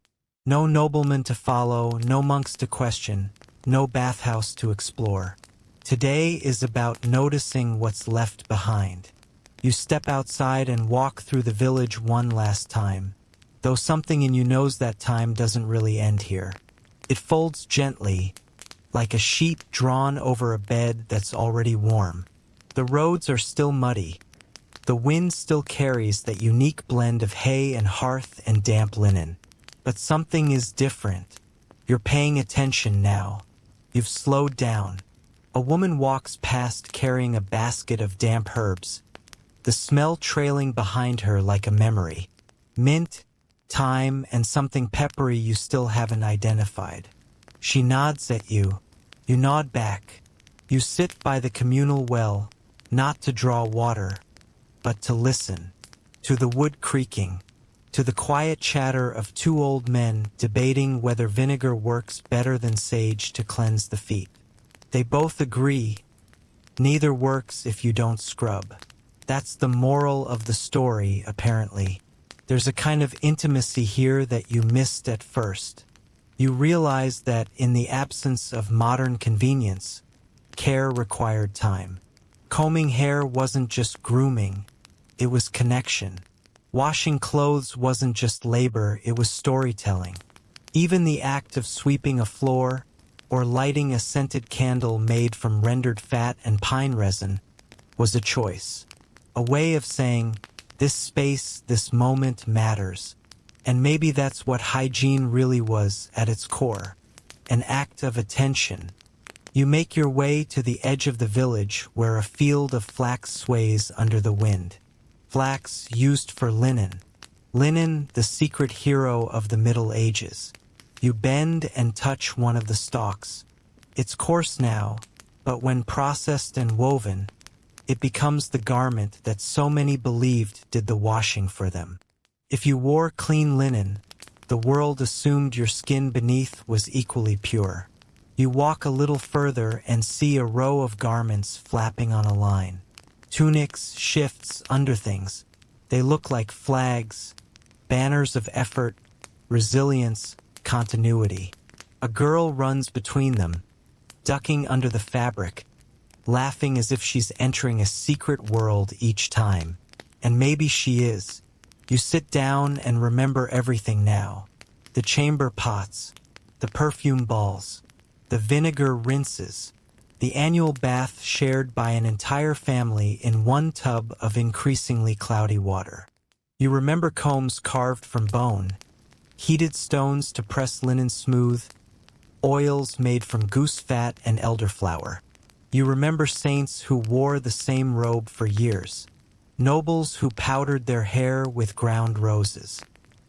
No nobleman to follow, no monks to question, no bathhouse to explore. Today is about noticing what's left behind. You step outside and walk through the village one last time, though something in you knows that time doesn't really end here. It folds gently, like a sheet drawn over a bed that's already warm. The roads are still muddy. The wind still carries that unique blend of hay and hearth and damp linen. But something is different. You're paying attention now. You've slowed down. A woman walks past carrying a basket of damp herbs, the smell trailing behind her like a memory. Mint, thyme, and something peppery you still haven't identified. She nods at you. You nod back. You sit by the communal well, not to draw water, but to listen. To the wood creaking. To the quiet chatter of two old men debating whether vinegar works better than sage to cleanse the feet. They both agree. Neither works if you don't scrub. That's the moral of the story, apparently. There's a kind of intimacy here that you missed at first. You realize that in the absence of modern convenience, care required time. Combing hair wasn't just grooming, it was connection. Washing clothes wasn't just labor, it was storytelling. Even the act of sweeping a floor or lighting a scented candle made from rendered fat and pine resin was a choice. A way of saying, this space, this moment matters. And maybe that's what hygiene really was at its core. An act of attention. You make your way to the edge of the village where a field of flax sways under the wind. Flax used for linen. Linen, the secret hero of the Middle Ages. You bend and touch one of the stalks. It's coarse now, but when processed and woven, it becomes the garment that so many believed did the washing for them. If you wore clean linen, the world assumed your skin beneath was equally pure. You walk a little further and see a row of garments flapping on a line. Tunics, shifts, underthings. They look like flags, banners of effort, resilience, continuity. A girl runs between them, ducking under the fabric, laughing as if she's entering a secret world each time. And maybe she is. You sit down and remember everything now. The chamber pots, the perfume balls, the vinegar rinses, the annual bath shared by an entire family in one tub of increasingly cloudy water. You remember combs carved from bone, heated stones to press linen smooth, oils made from goose fat and elderflower. You remember saints who wore the same robe for years, nobles who powdered their hair with ground roses,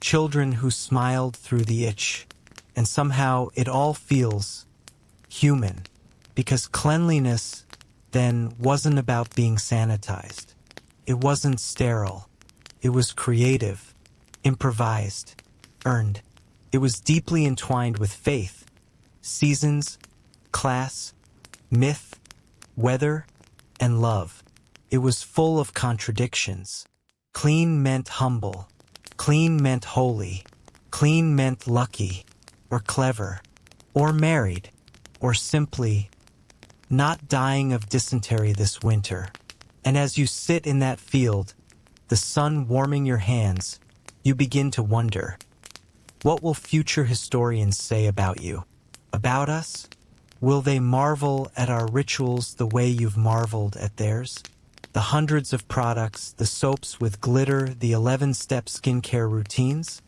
children who smiled through the itch, and somehow it all feels human, because cleanliness then wasn't about being sanitized. It wasn't sterile. It was creative, improvised, earned. It was deeply entwined with faith, seasons, class, myth, weather, and love. It was full of contradictions. Clean meant humble. Clean meant holy. Clean meant lucky, or clever, or married, or simply not dying of dysentery this winter. And as you sit in that field, the sun warming your hands, you begin to wonder, what will future historians say about you? About us? Will they marvel at our rituals the way you've marveled at theirs? The hundreds of products, the soaps with glitter, the 11-step skincare routines?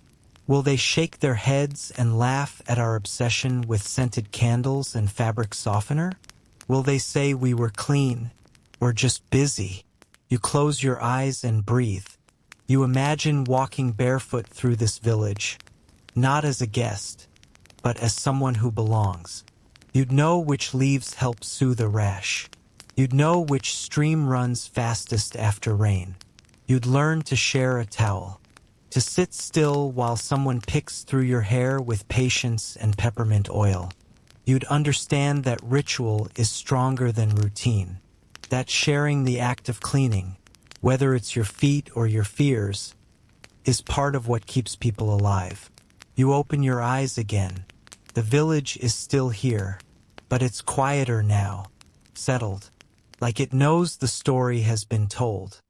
Will they shake their heads and laugh at our obsession with scented candles and fabric softener? Will they say we were clean, or just busy? You close your eyes and breathe. You imagine walking barefoot through this village, not as a guest, but as someone who belongs. You'd know which leaves help soothe a rash. You'd know which stream runs fastest after rain. You'd learn to share a towel, to sit still while someone picks through your hair with patience and peppermint oil. You'd understand that ritual is stronger than routine, that sharing the act of cleaning, whether it's your feet or your fears, is part of what keeps people alive. You open your eyes again. The village is still here, but it's quieter now, settled, like it knows the story has been told.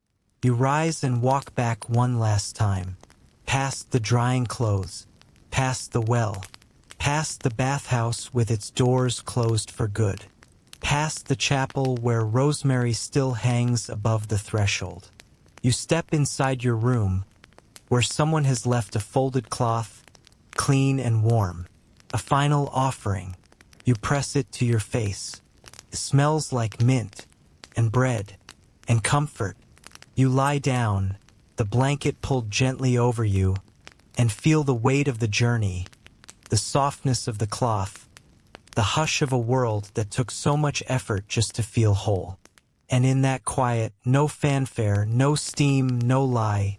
You rise and walk back one last time, past the drying clothes, past the well, past the bathhouse with its doors closed for good, past the chapel where rosemary still hangs above the threshold. You step inside your room, where someone has left a folded cloth, clean and warm, a final offering. You press it to your face. It smells like mint and bread and comfort. You lie down, the blanket pulled gently over you, and feel the weight of the journey, the softness of the cloth, the hush of a world that took so much effort just to feel whole. And in that quiet, no fanfare, no steam, no lie,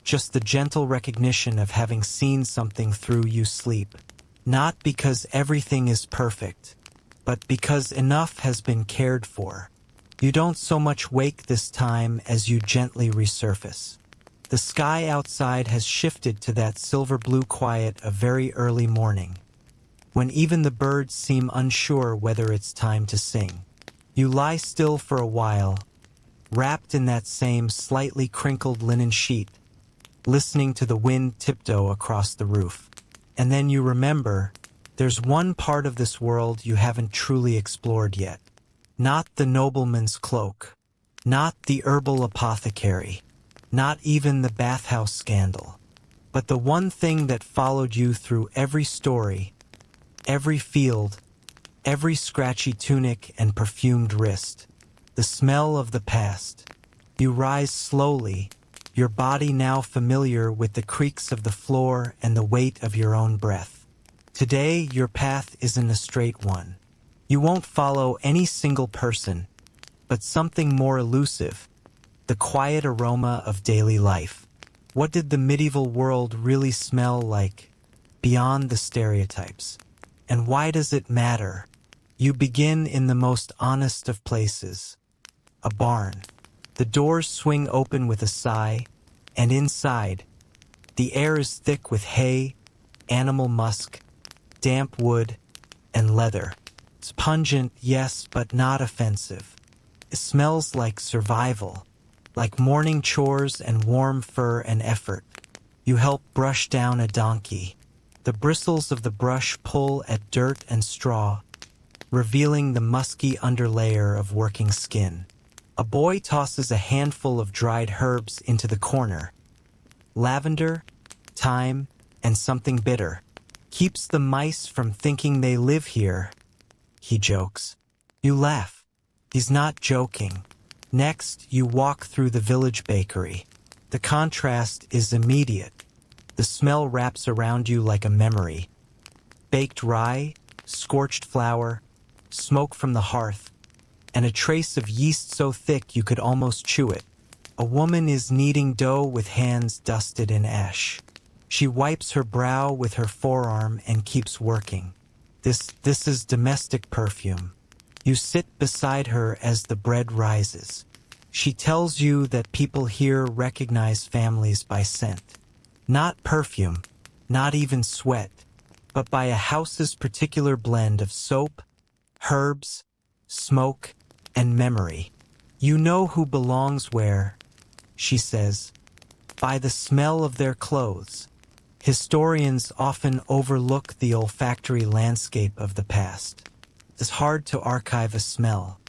just the gentle recognition of having seen something through you sleep. Not because everything is perfect, but because enough has been cared for. You don't so much wake this time as you gently resurface. The sky outside has shifted to that silver blue quiet of very early morning, when even the birds seem unsure whether it's time to sing. You lie still for a while, wrapped in that same slightly crinkled linen sheet, listening to the wind tiptoe across the roof. And then you remember, there's one part of this world you haven't truly explored yet. Not the nobleman's cloak, not the herbal apothecary, not even the bathhouse scandal, but the one thing that followed you through every story, every field, every scratchy tunic and perfumed wrist, the smell of the past. You rise slowly, your body now familiar with the creaks of the floor and the weight of your own breath. Today, your path isn't a straight one. You won't follow any single person, but something more elusive, the quiet aroma of daily life. What did the medieval world really smell like, beyond the stereotypes? And why does it matter? You begin in the most honest of places, a barn. The doors swing open with a sigh, and inside, the air is thick with hay, animal musk, damp wood, and leather. It's pungent, yes, but not offensive. It smells like survival, like morning chores and warm fur and effort. You help brush down a donkey. The bristles of the brush pull at dirt and straw, revealing the musky underlayer of working skin. A boy tosses a handful of dried herbs into the corner. Lavender, thyme, and something bitter. Keeps the mice from thinking they live here, he jokes. You laugh. He's not joking. Next, you walk through the village bakery. The contrast is immediate. The smell wraps around you like a memory. Baked rye, scorched flour, smoke from the hearth, and a trace of yeast so thick you could almost chew it. A woman is kneading dough with hands dusted in ash. She wipes her brow with her forearm and keeps working. This is domestic perfume. You sit beside her as the bread rises. She tells you that people here recognize families by scent. Not perfume, not even sweat, but by a house's particular blend of soap, herbs, smoke, and memory. You know who belongs where, she says, by the smell of their clothes. Historians often overlook the olfactory landscape of the past. It's hard to archive a smell,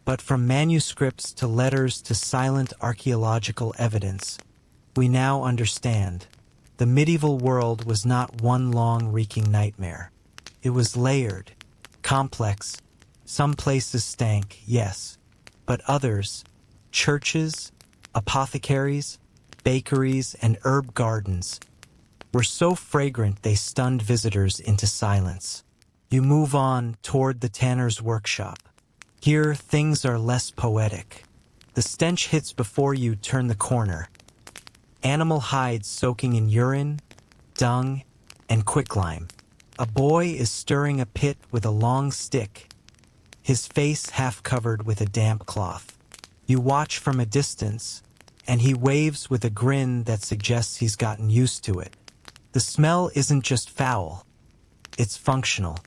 but from manuscripts to letters to silent archaeological evidence, we now understand. The medieval world was not one long reeking nightmare. It was layered, complex. Some places stank, yes, but others, churches, apothecaries, bakeries, and herb gardens, were so fragrant they stunned visitors into silence. You move on toward the tanner's workshop. Here, things are less poetic. The stench hits before you turn the corner. Animal hides soaking in urine, dung, and quicklime. A boy is stirring a pit with a long stick, his face half covered with a damp cloth. You watch from a distance, and he waves with a grin that suggests he's gotten used to it. The smell isn't just foul, it's functional.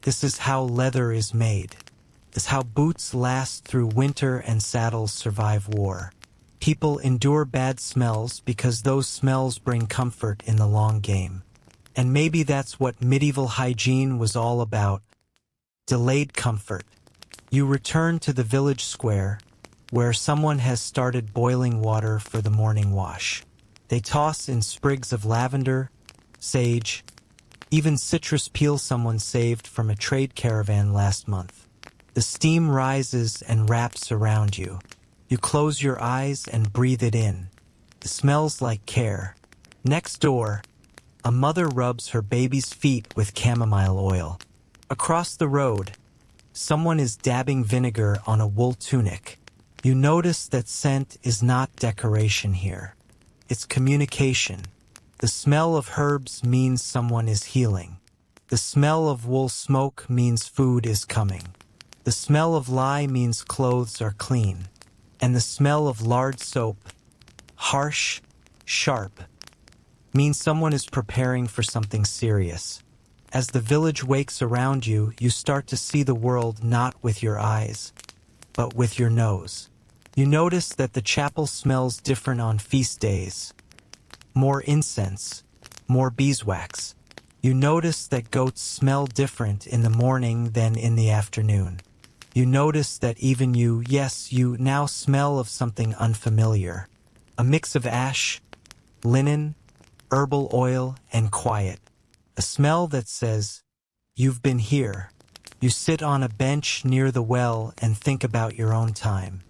This is how leather is made. This is how boots last through winter and saddles survive war. People endure bad smells because those smells bring comfort in the long game. And maybe that's what medieval hygiene was all about. Delayed comfort. You return to the village square, where someone has started boiling water for the morning wash. They toss in sprigs of lavender, sage, even citrus peel someone saved from a trade caravan last month. The steam rises and wraps around you. You close your eyes and breathe it in. It smells like care. Next door, a mother rubs her baby's feet with chamomile oil. Across the road, someone is dabbing vinegar on a wool tunic. You notice that scent is not decoration here. It's communication. The smell of herbs means someone is healing. The smell of wool smoke means food is coming. The smell of lye means clothes are clean. And the smell of lard soap, harsh, sharp, means someone is preparing for something serious. As the village wakes around you, you start to see the world not with your eyes, but with your nose. You notice that the chapel smells different on feast days. More incense, more beeswax. You notice that goats smell different in the morning than in the afternoon. You notice that even you now smell of something unfamiliar. A mix of ash, linen, herbal oil, and quiet. A smell that says, "You've been here." You sit on a bench near the well and think about your own time.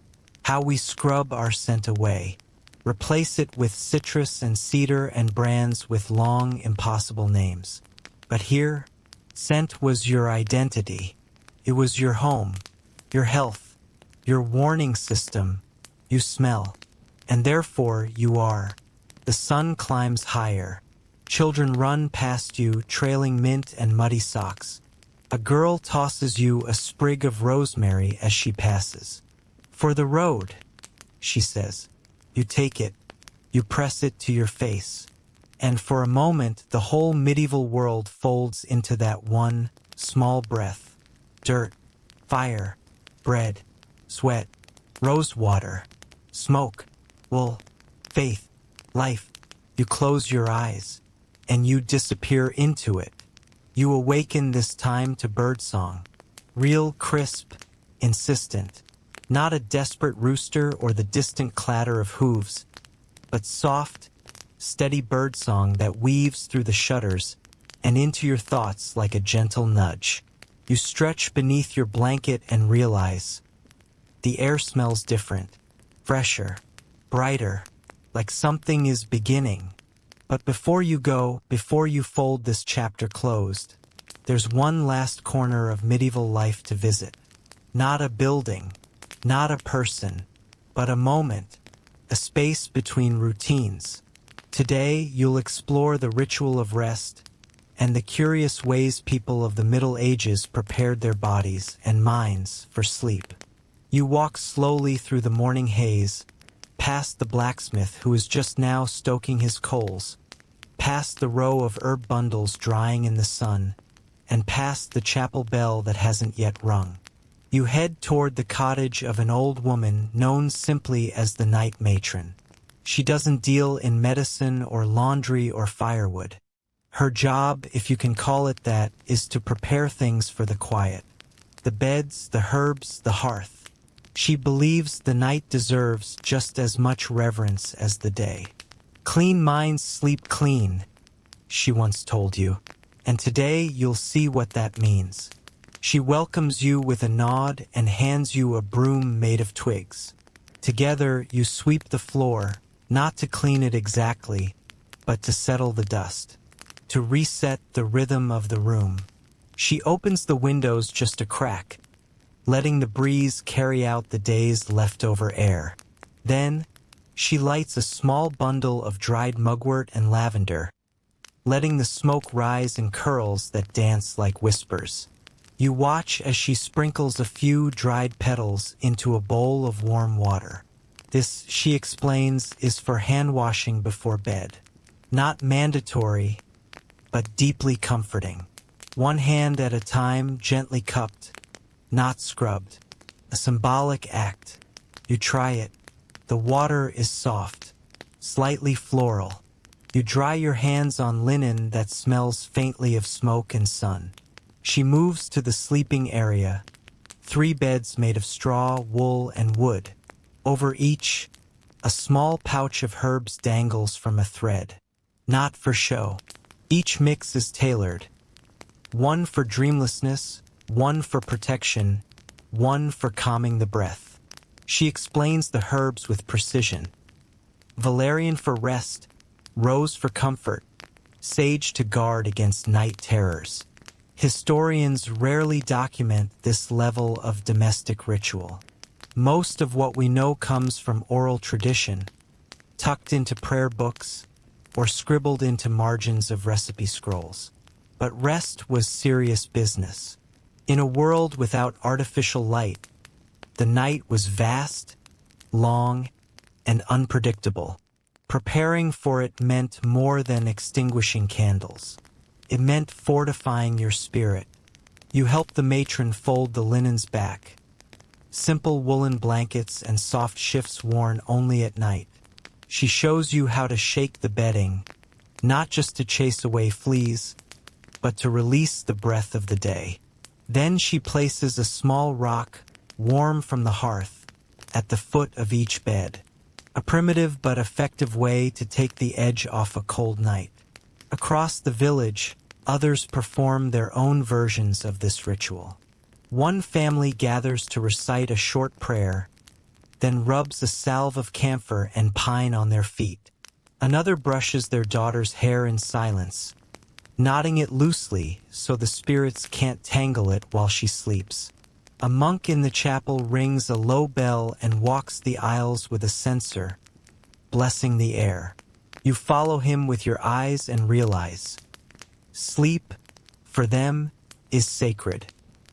How we scrub our scent away. Replace it with citrus and cedar and brands with long, impossible names. But here, scent was your identity. It was your home, your health, your warning system. You smell, and therefore you are. The sun climbs higher. Children run past you, trailing mint and muddy socks. A girl tosses you a sprig of rosemary as she passes. "For the road," she says. You take it. You press it to your face. And for a moment, the whole medieval world folds into that one small breath. Dirt, fire, bread, sweat, rose water, smoke, wool, faith, life. You close your eyes, and you disappear into it. You awaken this time to birdsong, real, crisp, insistent, not a desperate rooster or the distant clatter of hooves, but soft, steady birdsong that weaves through the shutters and into your thoughts like a gentle nudge. You stretch beneath your blanket and realize the air smells different, fresher, brighter, like something is beginning. But before you go, before you fold this chapter closed, there's one last corner of medieval life to visit. Not a building, not a person, but a moment, a space between routines. Today, you'll explore the ritual of rest and the curious ways people of the Middle Ages prepared their bodies and minds for sleep. You walk slowly through the morning haze, past the blacksmith who is just now stoking his coals, past the row of herb bundles drying in the sun, and past the chapel bell that hasn't yet rung. You head toward the cottage of an old woman known simply as the night matron. She doesn't deal in medicine or laundry or firewood. Her job, if you can call it that, is to prepare things for the quiet. The beds, the herbs, the hearth. She believes the night deserves just as much reverence as the day. "Clean minds sleep clean," she once told you, and today you'll see what that means. She welcomes you with a nod and hands you a broom made of twigs. Together you sweep the floor, not to clean it exactly, but to settle the dust, to reset the rhythm of the room. She opens the windows just a crack, letting the breeze carry out the day's leftover air. Then, she lights a small bundle of dried mugwort and lavender, letting the smoke rise in curls that dance like whispers. You watch as she sprinkles a few dried petals into a bowl of warm water. This, she explains, is for hand washing before bed. Not mandatory, but deeply comforting. One hand at a time, gently cupped, not scrubbed. A symbolic act. You try it. The water is soft, slightly floral. You dry your hands on linen that smells faintly of smoke and sun. She moves to the sleeping area, 3 beds made of straw, wool, and wood. Over each, a small pouch of herbs dangles from a thread. Not for show. Each mix is tailored. One for dreamlessness, one for protection, one for calming the breath. She explains the herbs with precision. Valerian for rest, rose for comfort, sage to guard against night terrors. Historians rarely document this level of domestic ritual. Most of what we know comes from oral tradition, tucked into prayer books, or scribbled into margins of recipe scrolls. But rest was serious business. In a world without artificial light, the night was vast, long, and unpredictable. Preparing for it meant more than extinguishing candles. It meant fortifying your spirit. You helped the matron fold the linens back. Simple woolen blankets and soft shifts worn only at night. She shows you how to shake the bedding, not just to chase away fleas, but to release the breath of the day. Then she places a small rock, warm from the hearth, at the foot of each bed. A primitive but effective way to take the edge off a cold night. Across the village, others perform their own versions of this ritual. One family gathers to recite a short prayer, then rubs a salve of camphor and pine on their feet. Another brushes their daughter's hair in silence, knotting it loosely so the spirits can't tangle it while she sleeps. A monk in the chapel rings a low bell and walks the aisles with a censer, blessing the air. You follow him with your eyes and realize, sleep, for them, is sacred.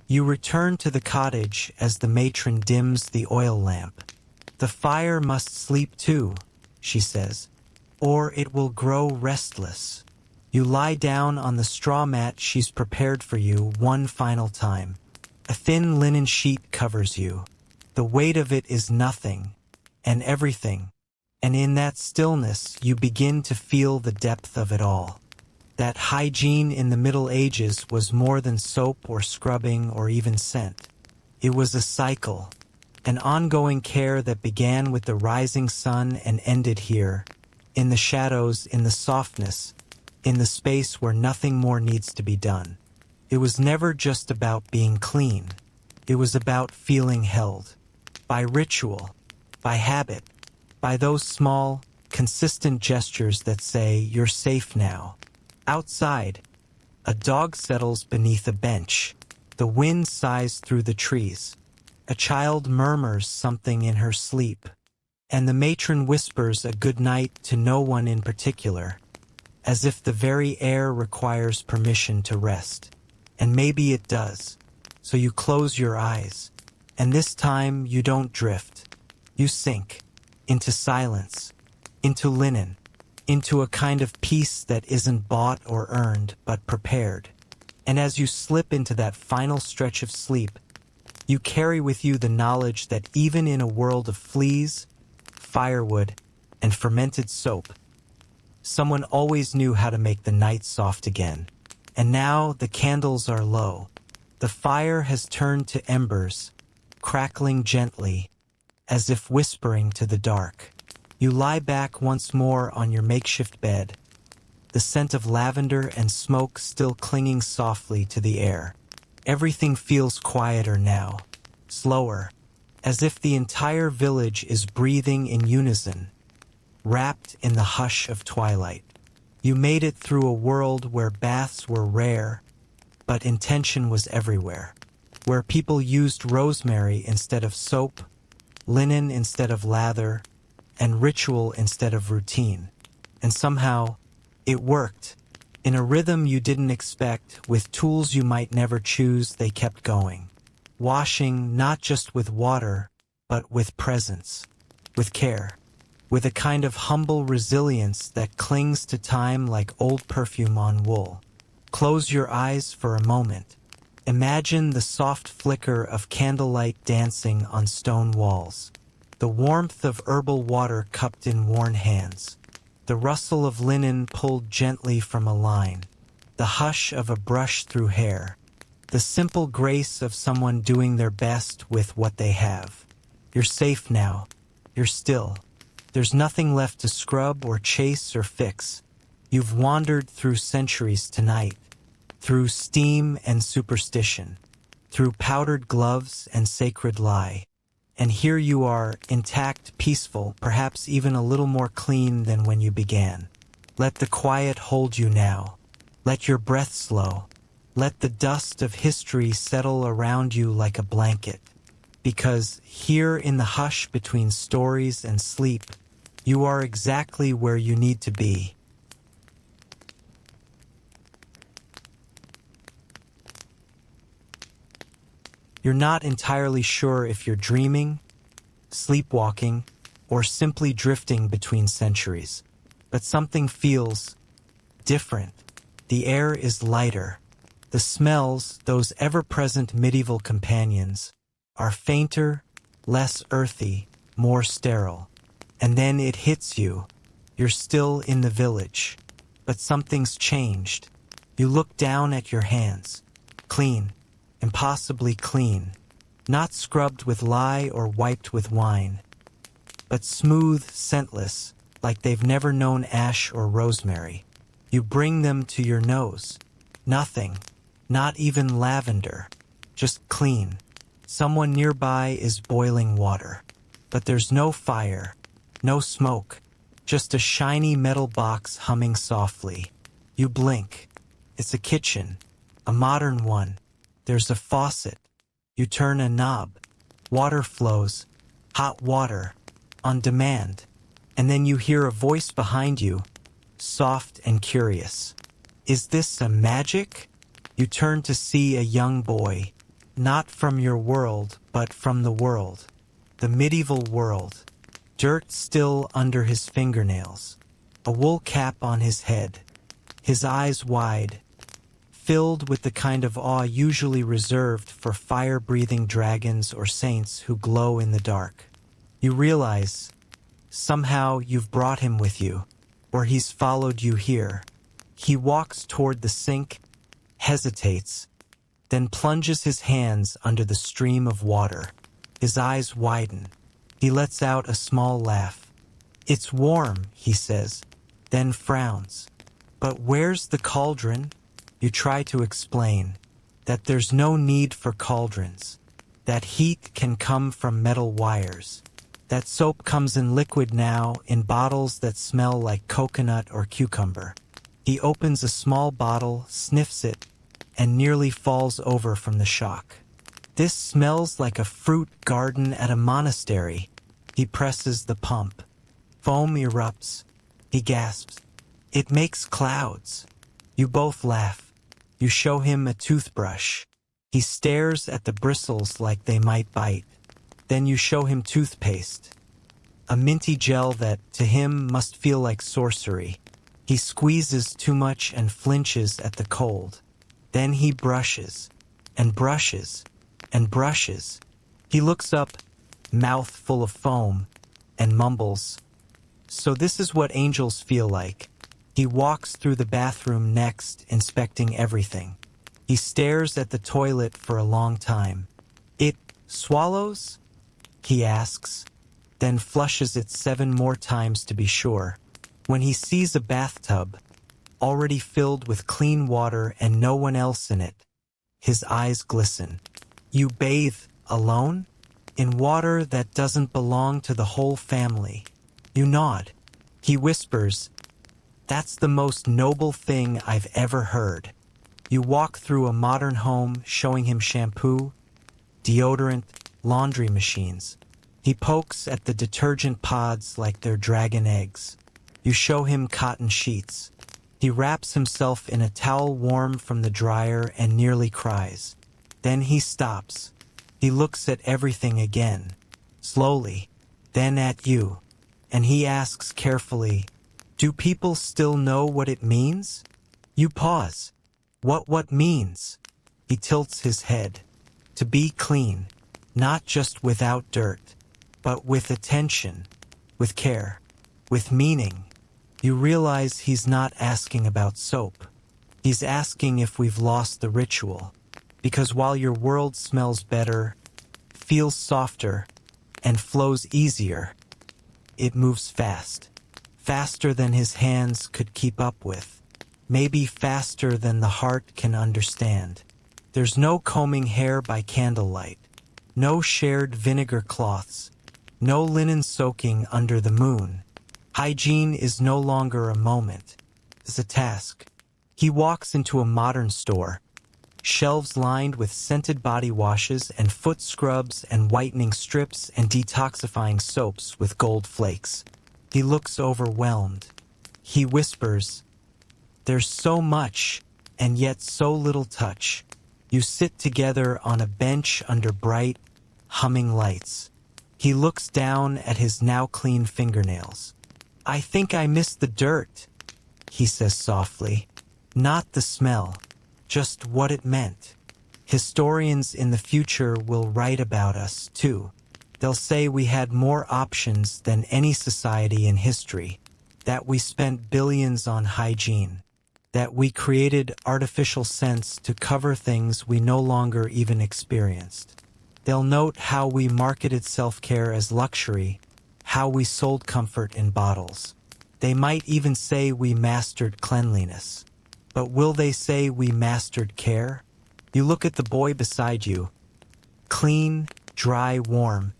You return to the cottage as the matron dims the oil lamp. The fire must sleep too, she says, or it will grow restless. You lie down on the straw mat she's prepared for you one final time. A thin linen sheet covers you. The weight of it is nothing, and everything, and in that stillness you begin to feel the depth of it all. That hygiene in the Middle Ages was more than soap or scrubbing or even scent. It was a cycle, an ongoing care that began with the rising sun and ended here, in the shadows, in the softness, in the space where nothing more needs to be done. It was never just about being clean. It was about feeling held. By ritual, by habit, by those small, consistent gestures that say, you're safe now. Outside, a dog settles beneath a bench. The wind sighs through the trees. A child murmurs something in her sleep. And the matron whispers a good night to no one in particular, as if the very air requires permission to rest. And maybe it does. So you close your eyes. And this time you don't drift. You sink into silence, into linen, into a kind of peace that isn't bought or earned, but prepared. And as you slip into that final stretch of sleep, you carry with you the knowledge that even in a world of fleas, firewood, and fermented soap, someone always knew how to make the night soft again. And now the candles are low. The fire has turned to embers, crackling gently, as if whispering to the dark. You lie back once more on your makeshift bed, the scent of lavender and smoke still clinging softly to the air. Everything feels quieter now, slower, as if the entire village is breathing in unison, wrapped in the hush of twilight. You made it through a world where baths were rare, but intention was everywhere, where people used rosemary instead of soap, linen instead of lather, and ritual instead of routine. And somehow, it worked. In a rhythm you didn't expect, with tools you might never choose, they kept going. Washing not just with water, but with presence, with care, with a kind of humble resilience that clings to time like old perfume on wool. Close your eyes for a moment. Imagine the soft flicker of candlelight dancing on stone walls. The warmth of herbal water cupped in worn hands. The rustle of linen pulled gently from a line. The hush of a brush through hair. The simple grace of someone doing their best with what they have. You're safe now. You're still. There's nothing left to scrub or chase or fix. You've wandered through centuries tonight. Through steam and superstition. Through powdered gloves and sacred lie. And here you are, intact, peaceful, perhaps even a little more clean than when you began. Let the quiet hold you now. Let your breath slow. Let the dust of history settle around you like a blanket. Because here in the hush between stories and sleep, you are exactly where you need to be. You're not entirely sure if you're dreaming, sleepwalking, or simply drifting between centuries. But something feels different. The air is lighter. The smells, those ever-present medieval companions, are fainter, less earthy, more sterile. And then it hits you. You're still in the village. But something's changed. You look down at your hands. Clean. Impossibly clean, not scrubbed with lye or wiped with wine, but smooth, scentless, like they've never known ash or rosemary. You bring them to your nose. Nothing, not even lavender, just clean. Someone nearby is boiling water, but there's no fire, no smoke, just a shiny metal box humming softly. You blink. It's a kitchen, a modern one. There's a faucet. You turn a knob. Water flows. Hot water. On demand. And then you hear a voice behind you, soft and curious. Is this a magic? You turn to see a young boy, not from your world, but from the world. The medieval world. Dirt still under his fingernails. A wool cap on his head. His eyes wide, filled with the kind of awe usually reserved for fire-breathing dragons or saints who glow in the dark. You realize, somehow you've brought him with you, or he's followed you here. He walks toward the sink, hesitates, then plunges his hands under the stream of water. His eyes widen. He lets out a small laugh. It's warm, he says, then frowns. But where's the cauldron? You try to explain that there's no need for cauldrons, that heat can come from metal wires, that soap comes in liquid now in bottles that smell like coconut or cucumber. He opens a small bottle, sniffs it, and nearly falls over from the shock. This smells like a fruit garden at a monastery. He presses the pump. Foam erupts. He gasps. It makes clouds. You both laugh. You show him a toothbrush. He stares at the bristles like they might bite. Then you show him toothpaste. A minty gel that, to him, must feel like sorcery. He squeezes too much and flinches at the cold. Then he brushes, and brushes, and brushes. He looks up, mouth full of foam, and mumbles, "So this is what angels feel like." He walks through the bathroom next, inspecting everything. He stares at the toilet for a long time. "It swallows?" he asks, then flushes it 7 more times to be sure. When he sees a bathtub, already filled with clean water and no one else in it, his eyes glisten. "You bathe alone? In water that doesn't belong to the whole family?" You nod. He whispers, "That's the most noble thing I've ever heard." You walk through a modern home, showing him shampoo, deodorant, laundry machines. He pokes at the detergent pods like they're dragon eggs. You show him cotton sheets. He wraps himself in a towel warm from the dryer and nearly cries. Then he stops. He looks at everything again, slowly, then at you, and he asks carefully, "Do people still know what it means?" You pause. What means? He tilts his head. To be clean, not just without dirt, but with attention, with care, with meaning. You realize he's not asking about soap. He's asking if we've lost the ritual. Because while your world smells better, feels softer, and flows easier, it moves fast. Faster than his hands could keep up with. Maybe faster than the heart can understand. There's no combing hair by candlelight. No shared vinegar cloths. No linen soaking under the moon. Hygiene is no longer a moment. It's a task. He walks into a modern store. Shelves lined with scented body washes and foot scrubs and whitening strips and detoxifying soaps with gold flakes. He looks overwhelmed. He whispers, "There's so much, and yet so little touch." You sit together on a bench under bright, humming lights. He looks down at his now clean fingernails. "I think I missed the dirt," he says softly. Not the smell, just what it meant. Historians in the future will write about us, too. They'll say we had more options than any society in history, that we spent billions on hygiene, that we created artificial scents to cover things we no longer even experienced. They'll note how we marketed self-care as luxury, how we sold comfort in bottles. They might even say we mastered cleanliness. But will they say we mastered care? You look at the boy beside you, clean, dry, warm,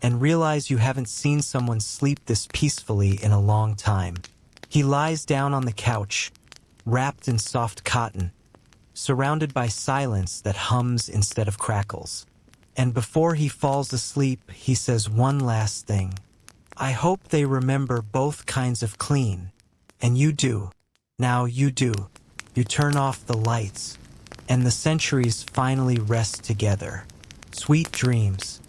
and realize you haven't seen someone sleep this peacefully in a long time. He lies down on the couch, wrapped in soft cotton, surrounded by silence that hums instead of crackles. And before he falls asleep, he says one last thing. "I hope they remember both kinds of clean." And you do. Now you do. You turn off the lights, and the centuries finally rest together. Sweet dreams.